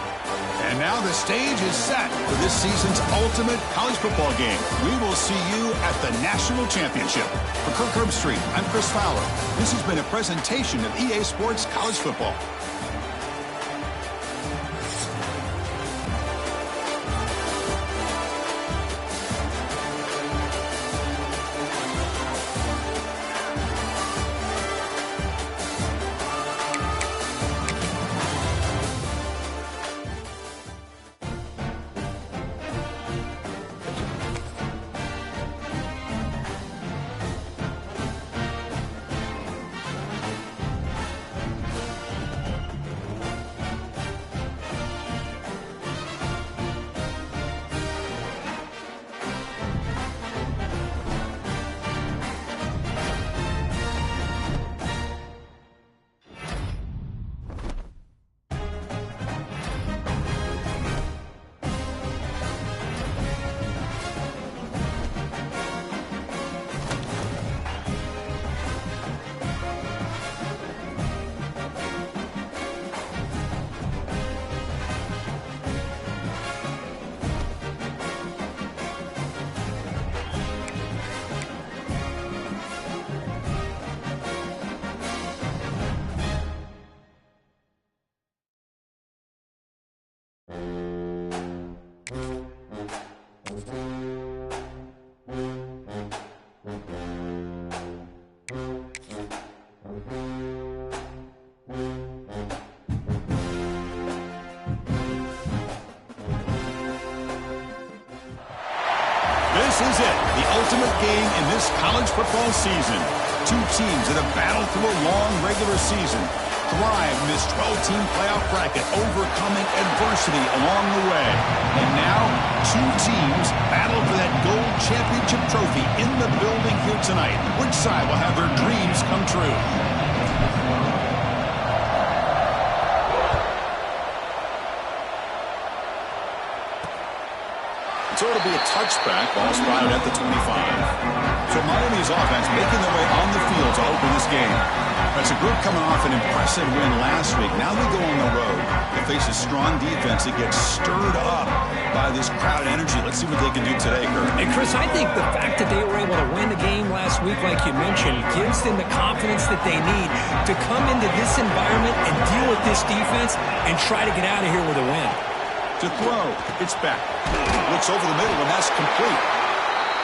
And now the stage is set for this season's ultimate college football game. We will see you at the national championship. For Kirk Herbstreit, I'm Chris Fowler. This has been a presentation of EA Sports College Football. ultimate game in this college football season. Two teams that have battled through a long regular season, thrive in this 12-team playoff bracket, overcoming adversity along the way. And now, two teams battle for that gold championship trophy in the building here tonight. Which side will have their dreams come true? So it'll be a touchback, ball spotted at the 25. So Miami's offense making their way on the field to open this game. That's a group coming off an impressive win last week. Now they go on the road to face a strong defense that gets stirred up by this crowd energy. Let's see what they can do today, Kurt. And Chris, I think the fact that they were able to win the game last week, like you mentioned, gives them the confidence that they need to come into this environment and deal with this defense and try to get out of here with a win. To throw, it's back. Looks over the middle, and that's complete.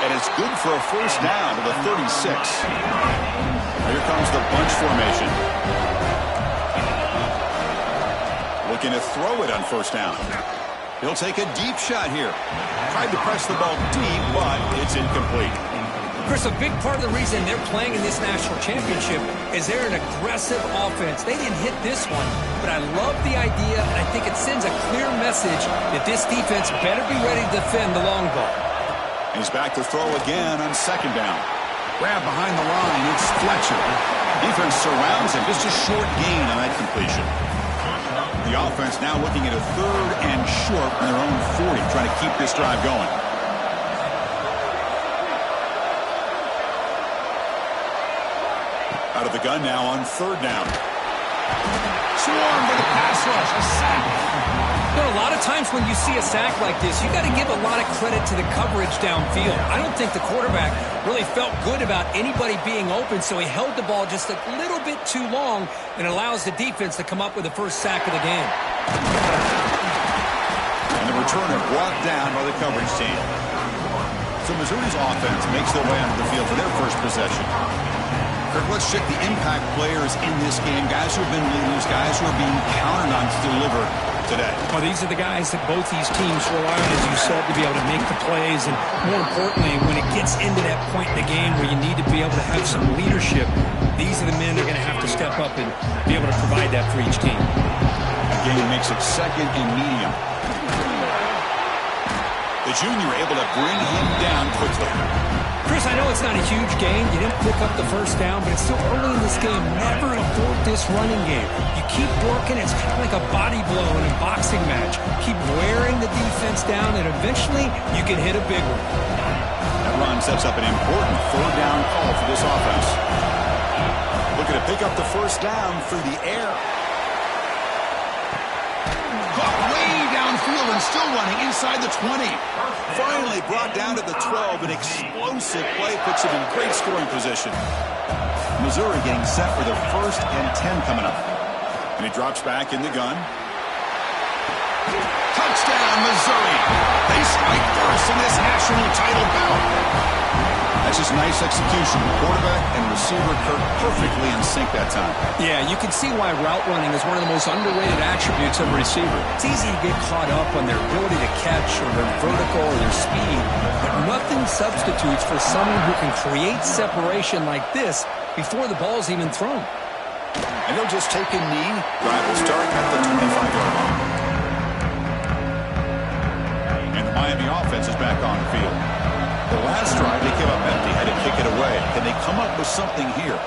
And it's good for a first down to the 36. Here comes the bunch formation. Looking to throw it on first down. He'll take a deep shot here. Tried to press the ball deep, but it's incomplete. Chris, a big part of the reason they're playing in this national championship is they're an aggressive offense. They didn't hit this one, but I love the idea, and I think it sends a clear message that this defense better be ready to defend the long ball. He's back to throw again on second down. Grab behind the line, it's Fletcher. Defense surrounds him, just a short gain on that completion. The offense now looking at a third and short on their own 40, trying to keep this drive going. Out of the gun now on third down. Swarm for the pass rush, a sack. You know, a lot of times when you see a sack like this, you got to give a lot of credit to the coverage downfield. I don't think the quarterback really felt good about anybody being open, so he held the ball just a little bit too long and allows the defense to come up with the first sack of the game. And the returner brought down by the coverage team. So Missouri's offense makes their way onto the field for their first possession. Let's check the impact players in this game. Guys who have been leaders, guys who are being counted on to deliver today. Well, these are the guys that both these teams rely on, as you said, to be able to make the plays. And more importantly, when it gets into that point in the game where you need to be able to have some leadership, these are the men that are going to have to step up and be able to provide that for each team. Again, makes it second and medium. The junior able to bring him down quickly. Chris, I know it's not a huge gain. You didn't pick up the first down, but it's still early in this game. Never abort this running game. You keep working. It's kind of like a body blow in a boxing match. Keep wearing the defense down, and eventually you can hit a big one. That run sets up an important third down call for this offense. Looking to pick up the first down through the air. Caught way downfield and still running inside the 20. Finally brought down to the 12. An explosive play puts him in great scoring position. Missouri getting set for their first and 10 coming up. And he drops back in the gun. Touchdown, Missouri. They strike first in this national title bout. That's just nice execution. Quarterback and receiver Kirk perfectly in sync that time. Yeah, you can see why route running is one of the most underrated attributes of a receiver. It's easy to get caught up on their ability to catch or their vertical or their speed, but nothing substitutes for someone who can create separation like this before the ball's even thrown. And they'll just take a knee. Drive will start at the 25-yard line. And the Miami offense is back on the field. The last drive, they came up empty, had to kick it away. Can they come up with something here?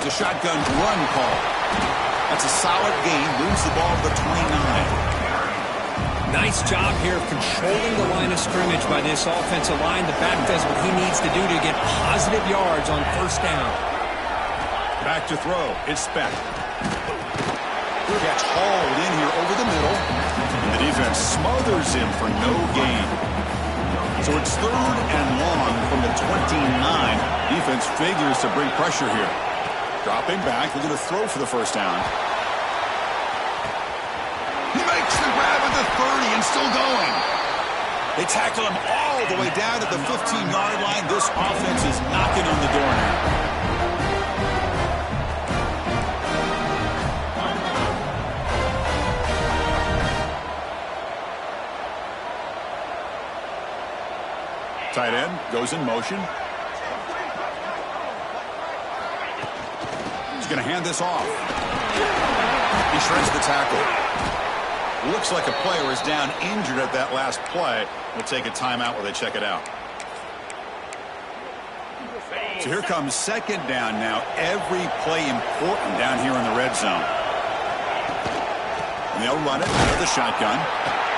The shotgun run call. That's a solid gain. Moves the ball to the 29. Nice job here of controlling the line of scrimmage by this offensive line. The back does what he needs to do to get positive yards on first down. Back to throw. It's Speck. Gets hauled in here over the middle. And the defense smothers him for no gain. So it's third and long from the 29. Defense figures to bring pressure here. Dropping back. They're going to throw for the first down. He makes the grab at the 30 and still going. They tackle him all the way down to the 15-yard line. This offense is knocking on the door now. Tight end goes in motion. going to hand this off. He shreds the tackle. Looks like a player is down injured at that last play. We'll take a timeout while they check it out. So here comes second down now. Every play important down here in the red zone. And they'll run it out of the shotgun.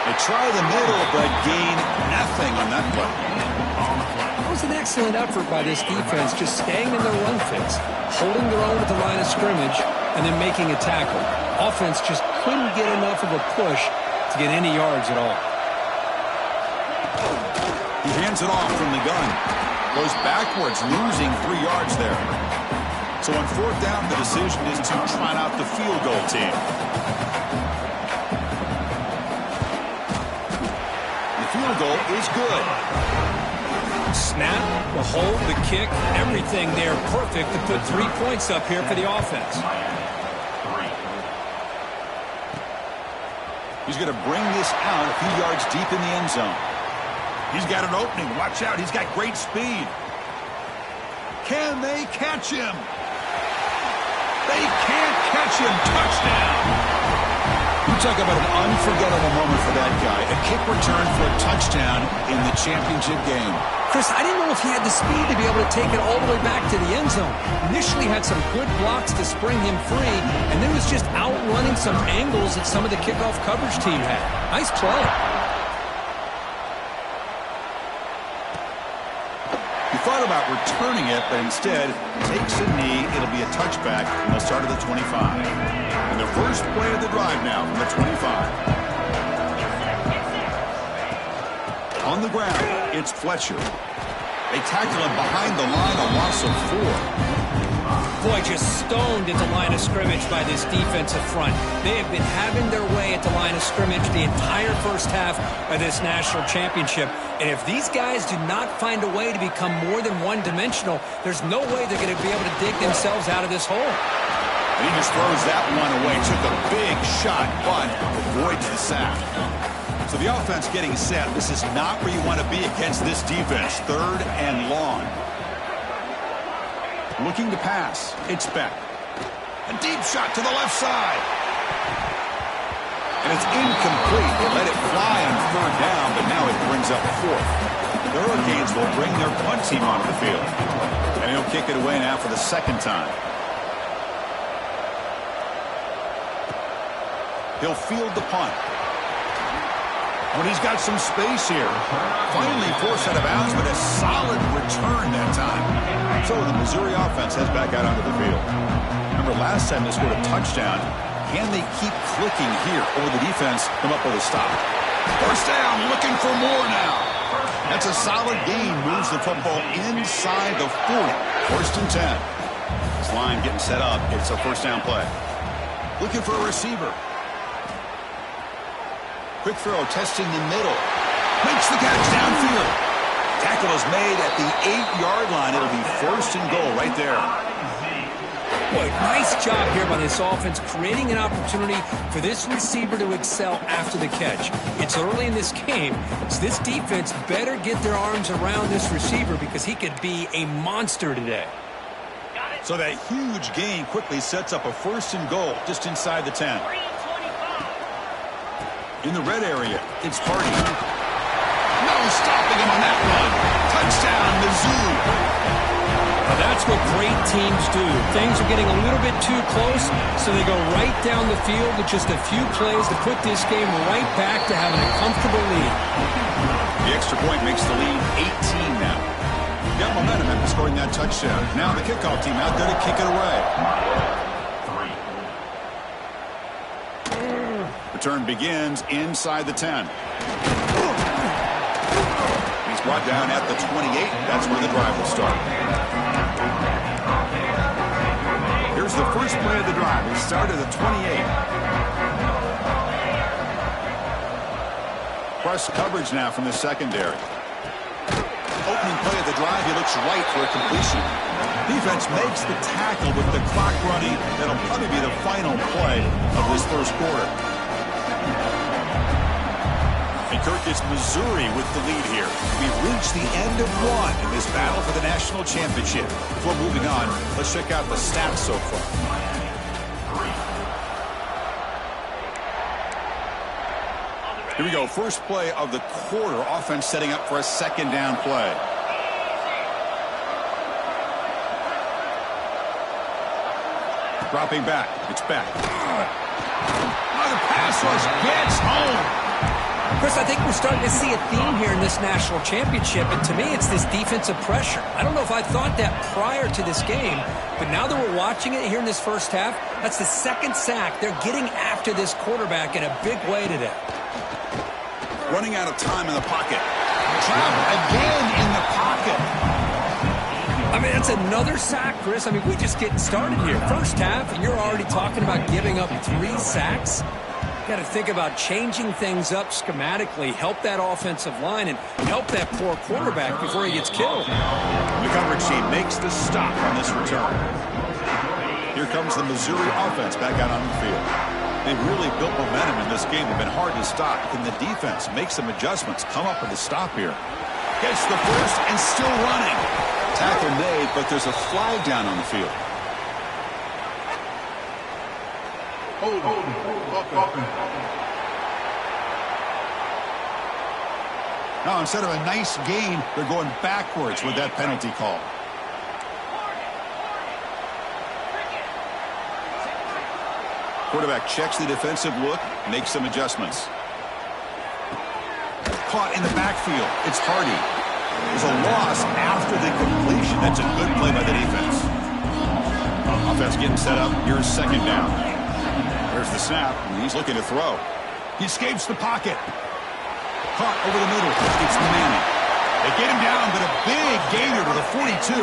They try the middle, but gain nothing on that play. It was an excellent effort by this defense, just staying in their run fix, holding their own at the line of scrimmage, and then making a tackle. Offense just couldn't get enough of a push to get any yards at all. He hands it off from the gun. Goes backwards, losing 3 yards there. So on fourth down, the decision is to trot out the field goal team. The field goal is good. Snap, the hold, the kick, everything there perfect to put 3 points up here for the offense. He's going to bring this out a few yards deep in the end zone. He's got an opening. Watch out. He's got great speed. Can they catch him? They can't catch him. Touchdown. You talk about an unforgettable moment for that guy. A kick return for a touchdown in the championship game. Chris, I didn't know if he had the speed to be able to take it all the way back to the end zone. Initially had some good blocks to spring him free, and then was just outrunning some angles that some of the kickoff coverage team had. Nice play. He thought about returning it, but instead takes a knee. It'll be a touchback, and they'll start at the 25. And the first play of the drive now from the 25. On the ground, it's Fletcher. They tackle him behind the line, a loss of 4. Boy, just stoned at the line of scrimmage by this defensive front. They have been having their way at the line of scrimmage the entire first half of this national championship. And if these guys do not find a way to become more than one-dimensional, there's no way they're going to be able to dig themselves out of this hole. And he just throws that one away. Took a big shot, but avoids the sack. So the offense getting set. This is not where you want to be against this defense. 3rd and long. Looking to pass. It's Beck. A deep shot to the left side. And it's incomplete. They let it fly on 3rd down, but now it brings up 4th. The Hurricanes will bring their punt team onto the field. And he'll kick it away now for the 2nd time. He'll field the punt. When he's got some space here. Finally forced out of bounds, but a solid return that time. So the Missouri offense heads back out onto the field. Remember last time they scored a touchdown. Can they keep clicking here, or will the defense come up with a stop? First down, looking for more now. That's a solid gain. Moves the football inside the 40. 1st and 10. This line getting set up. It's a first down play. Looking for a receiver. Quick throw, testing the middle. Makes the catch downfield. Tackle is made at the 8-yard line. It'll be 1st and goal right there. Boy, nice job here by this offense, creating an opportunity for this receiver to excel after the catch. It's early in this game, so this defense better get their arms around this receiver because he could be a monster today. So that huge gain quickly sets up a 1st and goal just inside the 10. In the red area, it's Hardy. No stopping him on that run. Touchdown, Mizzou. Now that's what great teams do. Things are getting a little bit too close, so they go right down the field with just a few plays to put this game right back to having a comfortable lead. The extra point makes the lead 18 now. Got momentum after scoring that touchdown. Now the kickoff team out there to kick it away. Return begins inside the 10. He's brought down at the 28. That's where the drive will start. Here's the first play of the drive. It started at the 28. Press coverage now from the secondary. Opening play of the drive, he looks right for a completion. Defense makes the tackle with the clock running. That'll probably be the final play of this first quarter. And Kirk, it's Missouri with the lead here. We've reached the end of one in this battle for the national championship. Before moving on, let's check out the stats so far. Here we go. First play of the quarter. Offense setting up for a second down play. Dropping back. It's back. The pass rush gets home. Chris, I think we're starting to see a theme here in this national championship, and to me it's this defensive pressure. I don't know if I thought that prior to this game, but now that we're watching it here in this first half, that's the second sack. They're getting after this quarterback in a big way today. Running out of time in the pocket. Trapped again in the pocket. I mean, that's another sack, Chris. I mean, we're just getting started here. First half, and you're already talking about giving up 3 sacks. Got to think about changing things up schematically, help that offensive line, and help that poor quarterback before he gets killed. The coverage team makes the stop on this return. Here comes the Missouri offense back out on the field. They've really built momentum in this game. They've been hard to stop. Can the defense make some adjustments, come up with a stop here? Gets the first and still running. Tackle made, but there's a flag down on the field. Now, instead of a nice gain, they're going backwards with that penalty call. Quarterback checks the defensive look, makes some adjustments. Caught in the backfield. It's Hardy. There's a loss after the completion. That's a good play by the defense. Offense getting set up. Here's second down. There's the snap, and he's looking to throw. He escapes the pocket. Caught over the middle. It's Manning. They get him down, but a big gainer to the 42.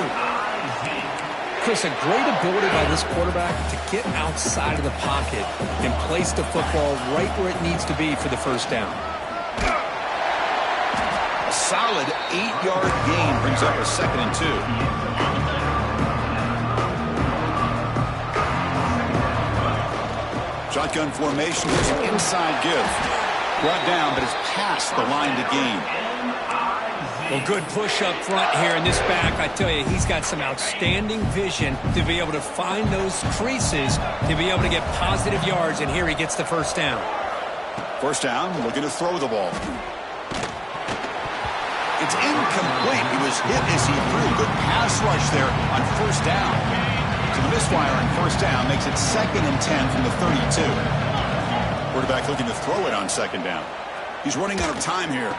Chris, a great ability by this quarterback to get outside of the pocket and place the football right where it needs to be for the first down. A solid 8-yard gain brings up a 2nd and 2. Shotgun formation. There's an inside give. Brought down, but it's past the line to gain. Well, good push up front here in this back. I tell you, he's got some outstanding vision to be able to find those creases, to be able to get positive yards, and here he gets the first down. First down, looking to throw the ball. It's incomplete. He was hit as he threw. Good pass rush there on first down. So the misfire on first down makes it 2nd and 10 from the 32. Quarterback looking to throw it on second down. He's running out of time here.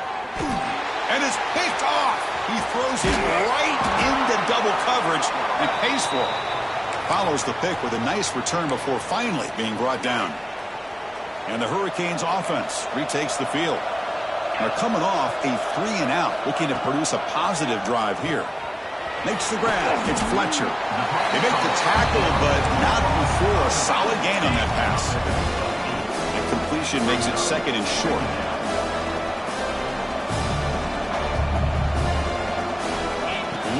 And it's picked off. He throws it right into double coverage and pays for it. Follows the pick with a nice return before finally being brought down. And the Hurricanes offense retakes the field. They're coming off a 3-and-out, looking to produce a positive drive here. Makes the grab. It's Fletcher. They make the tackle, but not before a solid gain on that pass. And completion makes it 2nd and short.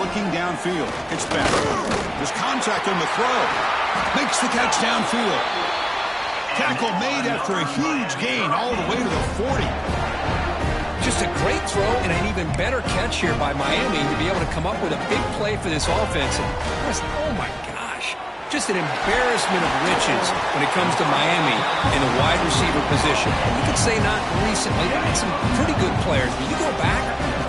Looking downfield. It's back. There's contact on the throw. Makes the catch downfield. Tackle made after a huge gain all the way to the 40. Just a great throw and an even better catch here by Miami to be able to come up with a big play for this offense. And oh my gosh, just an embarrassment of riches when it comes to Miami in the wide receiver position. You could say not recently. They had some pretty good players, but you go back,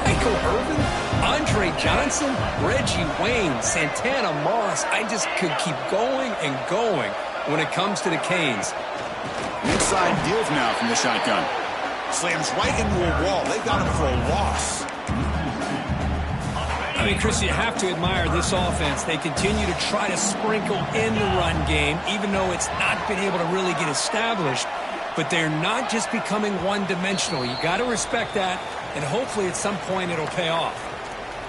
Michael Irvin, Andre Johnson, Reggie Wayne, Santana Moss. I just could keep going and going when it comes to the Canes. Inside give now from the shotgun. Slams right into a wall. They got him for a loss. I mean, Chris, you have to admire this offense. They continue to try to sprinkle in the run game, even though it's not been able to really get established. But they're not just becoming one-dimensional. You got to respect that, and hopefully at some point it'll pay off.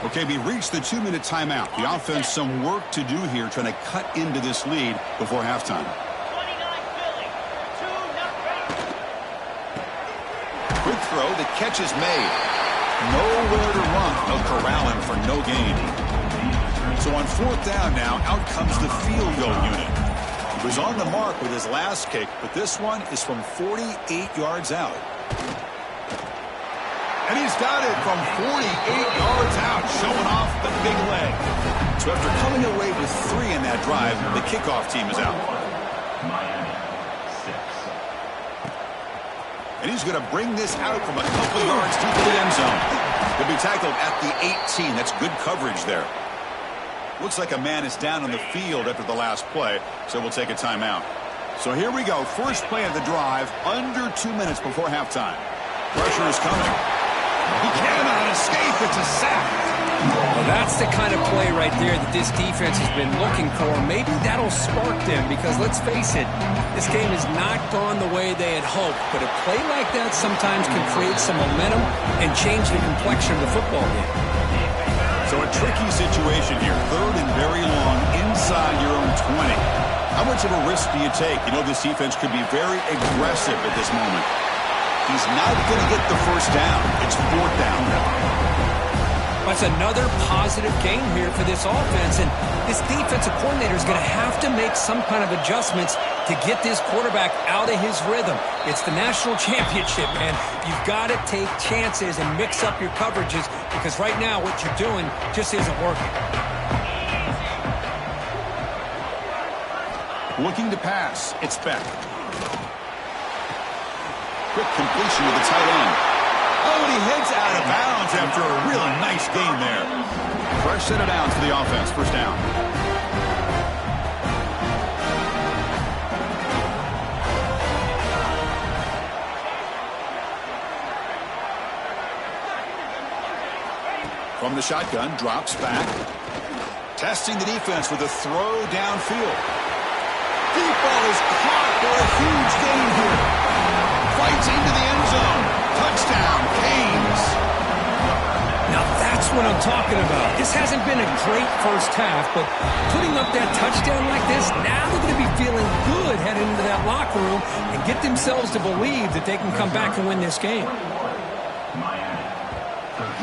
Okay, we reached the 2-minute timeout. The offense some work to do here, trying to cut into this lead before halftime. Quick throw, the catch is made. Nowhere to run. They'll corral him for no gain. So on 4th down now, out comes the field goal unit. He was on the mark with his last kick, but this one is from 48 yards out. And he's got it from 48 yards out, showing off the big leg. So after coming away with 3 in that drive, the kickoff team is out. Miami, 6. And he's going to bring this out from a couple yards deep in the end zone. He'll be tackled at the 18. That's good coverage there. Looks like a man is down on the field after the last play, so we'll take a timeout. So here we go. First play of the drive, under 2 minutes before halftime. Pressure is coming. He cannot escape. It's a sack. Well, that's the kind of play right there that this defense has been looking for. Maybe that'll spark them because, let's face it, this game has not gone the way they had hoped. But a play like that sometimes can create some momentum and change the complexion of the football game. So a tricky situation here. 3rd and very long inside your own 20. How much of a risk do you take? You know, this defense could be very aggressive at this moment. He's not going to get the first down. It's 4th down. That's another positive game here for this offense, and this defensive coordinator is going to have to make some kind of adjustments to get this quarterback out of his rhythm. It's the national championship, man. You've got to take chances and mix up your coverages because right now what you're doing just isn't working. Looking to pass. It's Beck. Quick completion to the tight end. Oh, and he heads out of bounds after a really nice gain there. Fresh set of downs for the offense. First down. From the shotgun, drops back. Testing the defense with a throw downfield. Deep ball is caught for a huge gain here. Fights into the end zone. Touchdown, Canes. Now that's what I'm talking about. This hasn't been a great first half, but putting up that touchdown like this, now they're going to be feeling good heading into that locker room and get themselves to believe that they can come back and win this game.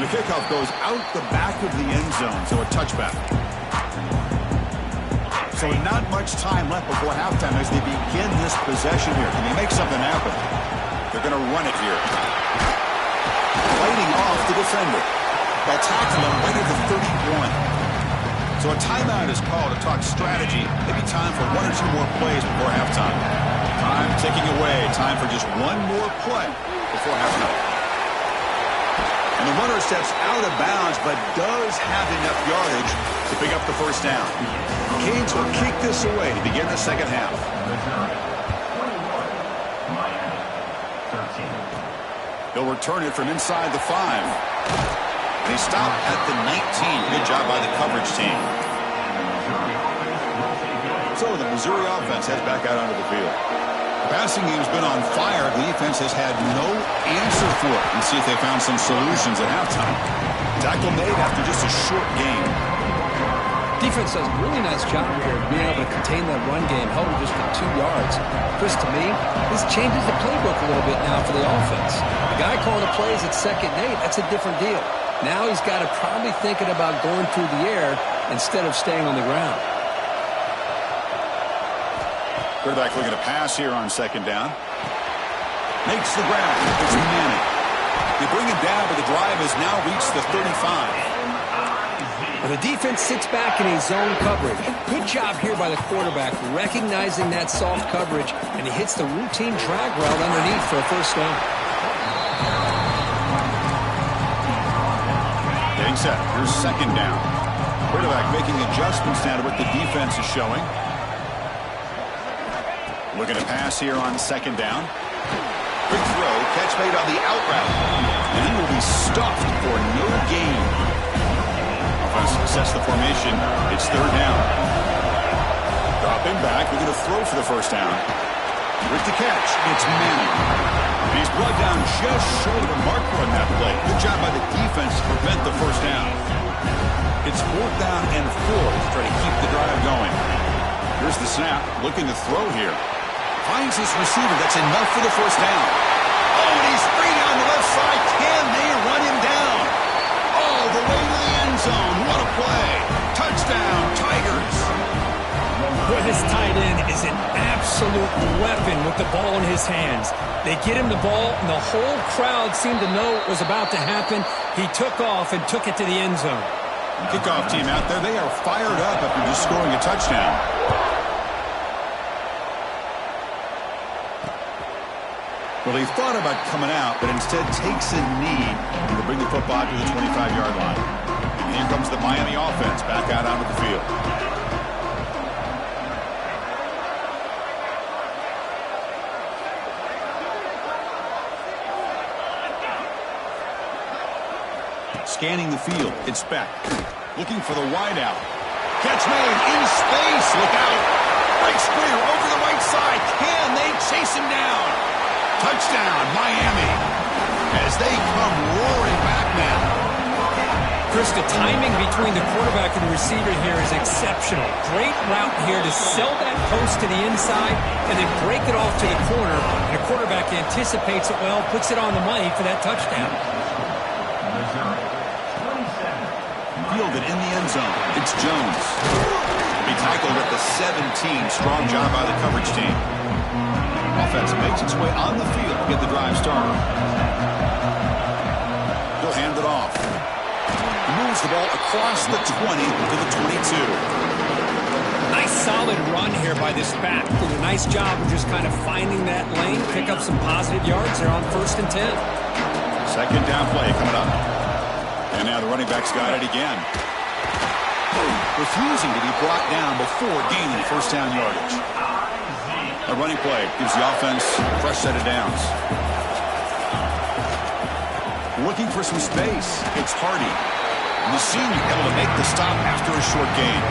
The kickoff goes out the back of the end zone, so a touchback. So not much time left before halftime as they begin this possession here. Can they make something happen? They're going to run it here. Fighting off the defender. They'll tackle him right at the 31. So a timeout is called to talk strategy. Maybe time for 1 or 2 more plays before halftime. Time ticking away. Time for just 1 more play before halftime. And the runner steps out of bounds, but does have enough yardage to pick up the first down. Canes will kick this away to begin the second half. They'll return it from inside the 5. They stop at the 19. Good job by the coverage team. So the Missouri offense heads back out onto the field. The passing game's been on fire. The defense has had no answer for it. Let's see if they found some solutions at halftime. Tackle made after just a short game. Defense does a really nice job here of being able to contain that run game, held just to 2 yards. Chris, to me, this changes the playbook a little bit now for the offense. The guy calling the plays at 2nd and 8, that's a different deal. Now he's got to probably thinking about going through the air instead of staying on the ground. Quarterback looking to pass here on 2nd down. Makes the grab. It's Manning. They bring him down, but the drive has now reached the 35. Well, the defense sits back in a zone coverage. Good job here by the quarterback, recognizing that soft coverage, and he hits the routine drag route underneath for a first down. Getting set. Here's 2nd down. Quarterback making adjustments now to what the defense is showing. Looking to pass here on 2nd down. Quick throw. Catch made on the out route. And he will be stuffed for no gain. Offense sets the formation. It's 3rd down. Dropping back. We're going to throw for the first down. With the catch, it's Manning. And he's brought down just short of the marker on that play. Good job by the defense to prevent the first down. It's 4th down and 4 to try to keep the drive going. Here's the snap. Looking to throw here. Finds his receiver. That's enough for the first down. Oh, and he's free on the left side. Can they run him down? All the way to the end zone. What a play. Touchdown, Tigers. Boy, this tight end is an absolute weapon with the ball in his hands. They get him the ball, and the whole crowd seemed to know what was about to happen. He took off and took it to the end zone. Kickoff team out there, they are fired up after just scoring a touchdown. Well, he thought about coming out, but instead takes a knee to bring the football to the 25-yard line. And here comes the Miami offense back out onto the field. Scanning the field, it's Beck. Looking for the wideout. Catch made in space. Look out. Breaks clear over the right side. Can they chase him down? Touchdown, Miami. As they come roaring back now. Chris, the timing between the quarterback and the receiver here is exceptional. Great route here to sell that post to the inside and then break it off to the corner. And the quarterback anticipates it well, puts it on the money for that touchdown. Fielded in the end zone. It's Jones. He tackled at the 17. Strong job by the coverage team. Offense makes its way on the field to get the drive started. He'll hand it off. He moves the ball across the 20 to the 22. Nice solid run here by this back. Did a nice job of just kind of finding that lane, pick up some positive yards there on 1st and 10. Second down play coming up. And now the running back's got it again. Refusing to be brought down before gaining first down yardage. A running play gives the offense a fresh set of downs. Looking for some space. It's Hardy. And the senior able to make the stop after a short gain.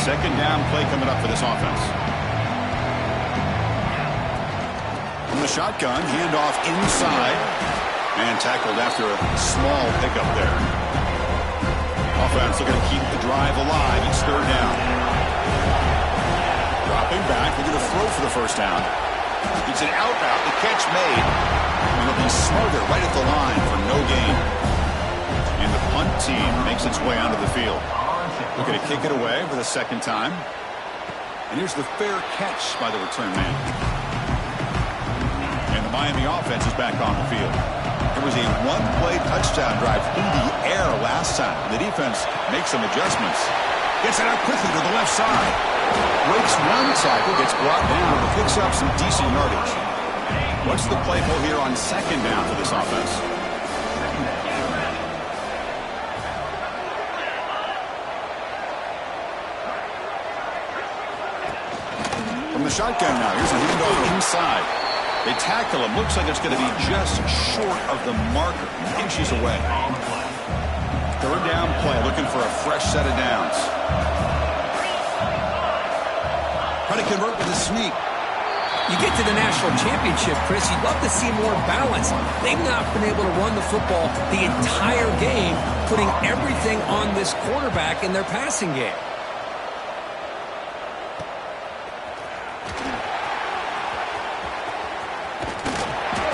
Second down play coming up for this offense. From the shotgun, handoff inside. And tackled after a small pickup there. Offense looking to keep the drive alive. It's third down. Dropping back, looking to throw for the first down. It's an out route, the catch made. And it'll be smarter right at the line for no gain. And the punt team makes its way onto the field. Looking to kick it away for the second time. And here's the fair catch by the return man. And the Miami offense is back on the field. There was a one-play touchdown drive through the air last time. The defense makes some adjustments. Gets it out quickly to the left side. Breaks one tackle, gets brought down, but picks up some decent yardage. What's the play call here on second down for this offense? From the shotgun now, here's a handoff inside. They tackle him. Looks like it's going to be just short of the marker. Inches away. Third down play. Looking for a fresh set of downs. Try to convert with a sneak. You get to the national championship, Chris, you'd love to see more balance. They've not been able to run the football the entire game, putting everything on this quarterback in their passing game.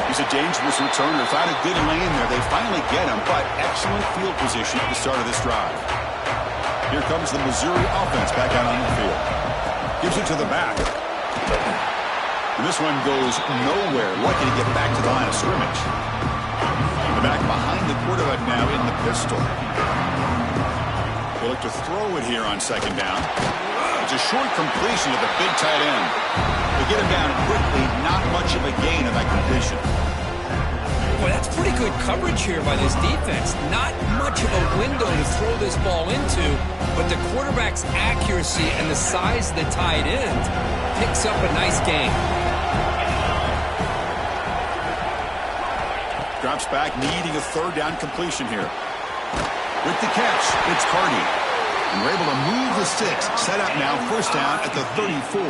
He's a dangerous returner. Found a good lane there. They finally get him, but excellent field position at the start of this drive. Here comes the Missouri offense back out on the field. Gives it to the back. And this one goes nowhere. Lucky to get back to the line of scrimmage. The back behind the quarterback now in the pistol. They look to throw it here on second down. It's a short completion to the big tight end. They get him down quickly. Not much of a gain in that completion. Boy, that's pretty good coverage here by this defense. Not much of a window to throw this ball into, but the quarterback's accuracy and the size of the tight end picks up a nice gain. Drops back, needing a third down completion here. With the catch, it's Hardy. And we're able to move the sticks. Set up now, first down at the 34.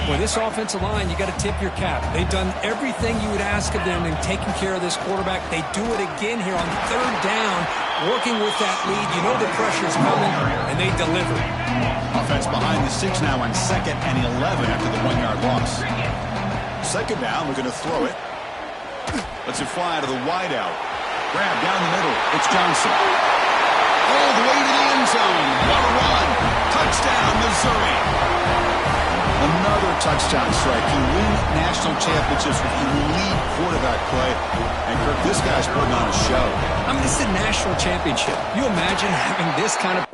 Boy, this offensive line, you got to tip your cap. They've done everything you would ask of them in taking care of this quarterback. They do it again here on third down, working with that lead. You know the pressure's coming, and they deliver. Offense behind the six now on 2nd and 11 after the 1-yard loss. Second down, we're going to throw it. Lets it fly to the wideout. Grab down the middle. It's Johnson. All the way to the end zone. touchdown strike. You win national championships with elite quarterback play. And, Kirk, this guy's putting on a show. I mean, this is a national championship. You imagine having this kind of...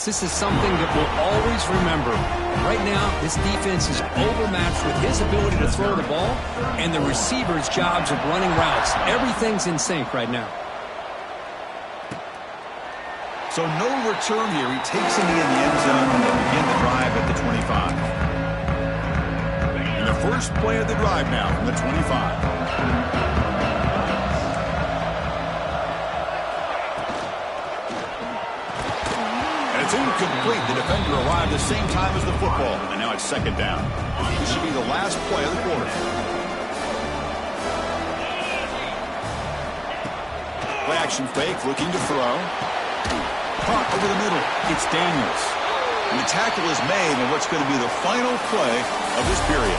This is something that we'll always remember. Right now, this defense is overmatched with his ability to throw the ball and the receivers' jobs of running routes. Everything's in sync right now. So no return here. He takes it in the end zone and they begin the drive at the 25. And the first play of the drive now from the 25. It's incomplete. The defender arrived the same time as the football. And now it's second down. This should be the last play of the quarter. Play action fake, looking to throw. Caught over the middle. It's Daniels. And the tackle is made on what's going to be the final play of this period.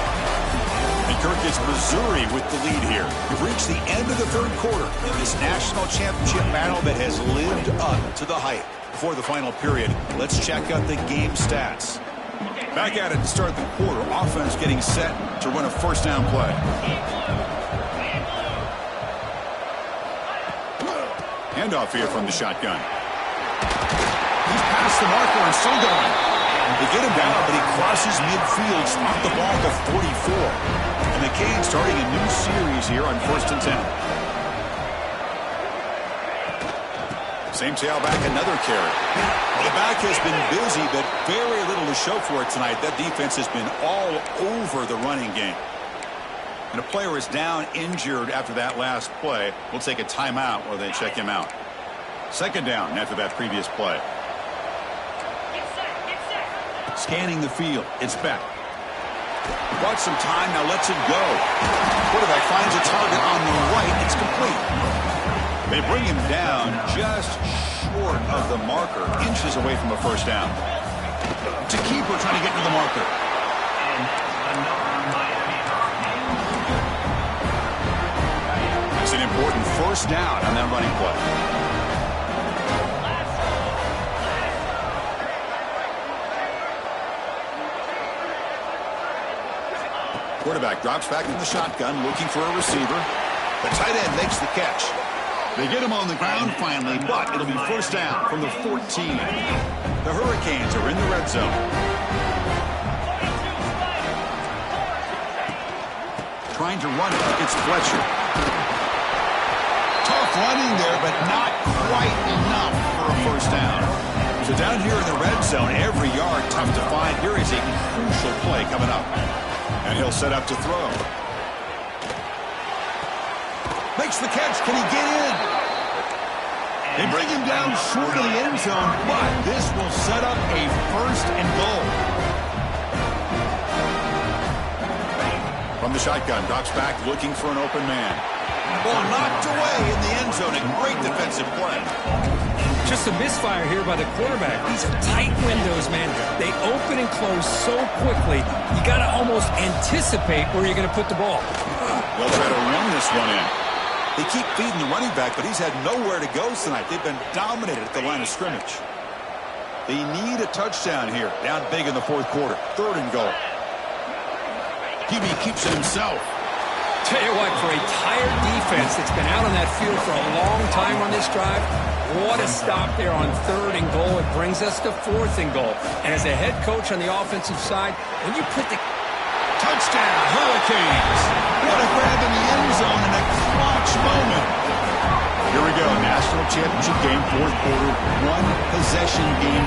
And Kirk, it's Missouri with the lead here. We've reached the end of the third quarter in this national championship battle that has lived up to the hype. Before the final period, let's check out the game stats. Back at it to start the quarter. Offense getting set to run a first down play. Handoff here from the shotgun. He's past the marker and still going. They get him down, but he crosses midfield, stopped the ball to 44. And the Canes starting a new series here on 1st and 10. Same tailback, another carry. Well, the back has been busy, but very little to show for it tonight. That defense has been all over the running game. And a player is down injured after that last play. We'll take a timeout while they check him out. Second down after that previous play. Scanning the field. It's Beck. Bought some time, now lets it go. Quarterback finds a target on the right. It's complete. They bring him down just short of the marker, inches away from a first down. To keeper trying to get to the marker. It's an important first down on that running play. Quarterback drops back in the shotgun, looking for a receiver. The tight end makes the catch. They get him on the ground finally, but it'll be first down from the 14. The Hurricanes are in the red zone. Trying to run it. It's Fletcher. Tough running there, but not quite enough for a first down. So down here in the red zone, every yard tough to find. Here is a crucial play coming up. And he'll set up to throw. Makes the catch. Can he get in? They bring him down short of the end zone, but this will set up a first and goal. From the shotgun, drops back looking for an open man. Ball knocked away in the end zone. A great defensive play. Just a misfire here by the quarterback. These are tight windows, man. They open and close so quickly, you got to almost anticipate where you're going to put the ball. They'll try to run this one in. They keep feeding the running back, but he's had nowhere to go tonight. They've been dominated at the line of scrimmage. They need a touchdown here. Down big in the fourth quarter. Third and goal. QB keeps it himself. Tell you what, for a tired defense that's been out on that field for a long time on this drive, what a stop there on third and goal. It brings us to fourth and goal. And as a head coach on the offensive side, when you put the... Touchdown, Hurricanes. What a grab in the end zone in a clutch moment. Here we go, national championship game, fourth quarter, one-possession game.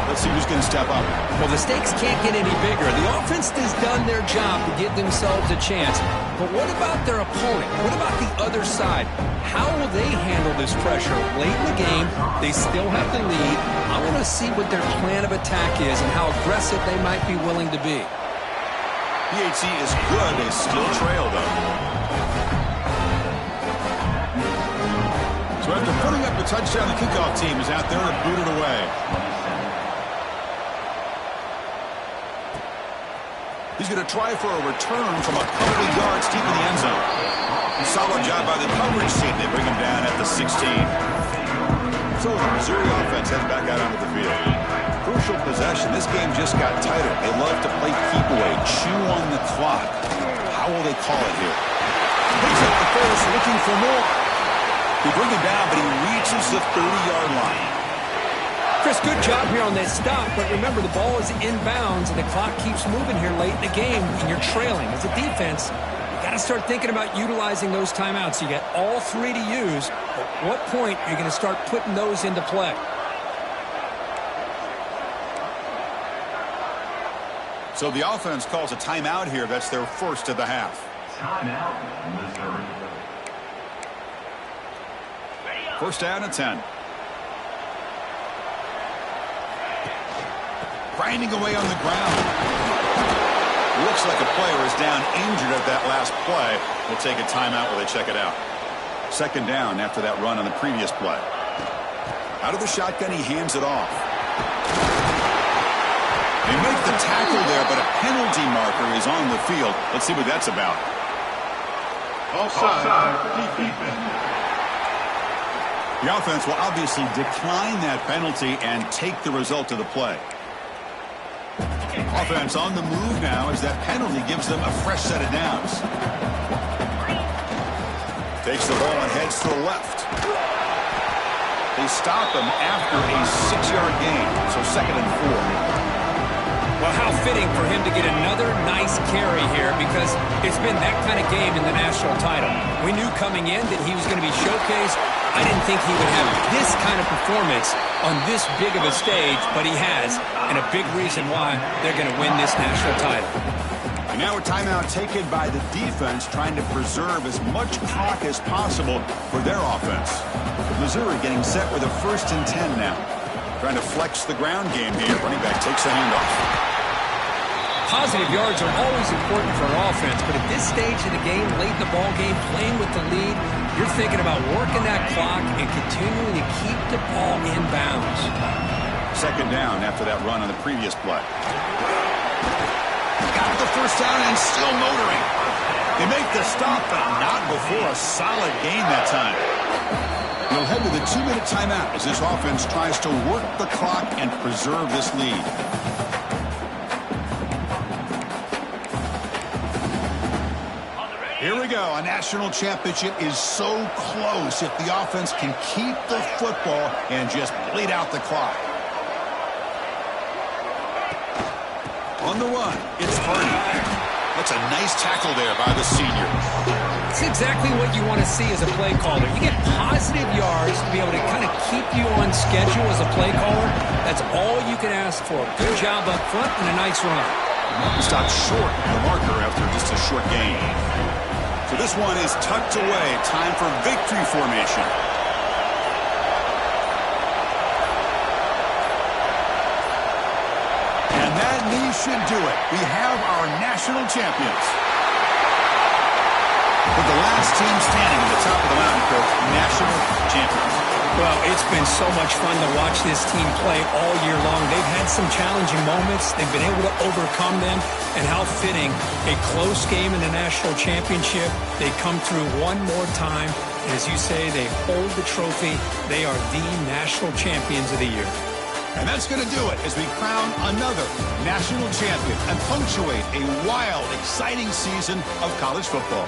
Let's see who's going to step up. Well, the stakes can't get any bigger. The offense has done their job to give themselves a chance. But what about their opponent? What about the other side? How will they handle this pressure? Late in the game, they still have the lead. I want to see what their plan of attack is and how aggressive they might be willing to be. PHC is good. They still trail, though. So after putting up a touchdown, the kickoff team is out there to boot it away. He's going to try for a return from a couple of yards deep in the end zone. Solid job by the coverage team. They bring him down at the 16. So the Missouri offense heads back out onto the field. Crucial possession. This game just got tighter. They love to play keep away, chew on the clock. How will they call it here? Picks up the first, looking for more. They bring him down, but he reaches the 30-yard line. Chris, good job here on that stop, but remember the ball is inbounds and the clock keeps moving here late in the game and you're trailing. As a defense, you got to start thinking about utilizing those timeouts. You got all three to use. At what point are you going to start putting those into play? So the offense calls a timeout here. That's their first of the half. Timeout, Missouri. First down and 10. Grinding away on the ground. Looks like a player is down injured at that last play. We'll take a timeout while they check it out. Second down after that run on the previous play. Out of the shotgun, he hands it off. They make the tackle there, but a penalty marker is on the field. Let's see what that's about. Offside. Defense. The offense will obviously decline that penalty and take the result of the play. Offense on the move now as that penalty gives them a fresh set of downs. Takes the ball and heads to the left. They stop him after a 6-yard gain, so second and 4. Well, how fitting for him to get another nice carry here because it's been that kind of game in the national title. We knew coming in that he was going to be showcased. I didn't think he would have this kind of performance on this big of a stage, but he has, and a big reason why they're going to win this national title. And now a timeout taken by the defense, trying to preserve as much clock as possible for their offense. Missouri getting set with a 1st and 10 now. Trying to flex the ground game here. Running back takes the handoff. Positive yards are always important for an offense, but at this stage of the game, late in the ball game, playing with the lead, you're thinking about working that clock and continuing to keep the ball in bounds. Second down after that run on the previous play. Got the first down and still motoring. They make the stop, but not before a solid gain that time. They'll head to the 2-minute timeout as this offense tries to work the clock and preserve this lead. Here we go. A national championship is so close if the offense can keep the football and just bleed out the clock. On the run, it's Hardy. That's a nice tackle there by the senior. It's exactly what you want to see as a play caller. You get positive yards to be able to kind of keep you on schedule as a play caller. That's all you can ask for. Good job up front and a nice run. Stopped short of the marker after just a short gain. So this one is tucked away. Time for victory formation. And that knee should do it. We have our national champions. With the last team standing at the top of the mountain, coach, national champions. Well, it's been so much fun to watch this team play all year long. They've had some challenging moments. They've been able to overcome them. And how fitting, a close game in the national championship. They come through one more time. And as you say, they hold the trophy. They are the national champions of the year. And that's going to do it as we crown another national champion and punctuate a wild, exciting season of college football.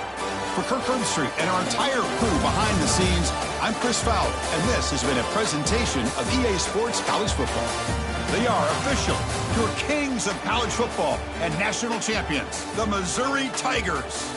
For Kirk Herbstreit and our entire crew behind the scenes, I'm Chris Fowler, and this has been a presentation of EA Sports College Football. They are official, your kings of college football and national champions, the Missouri Tigers.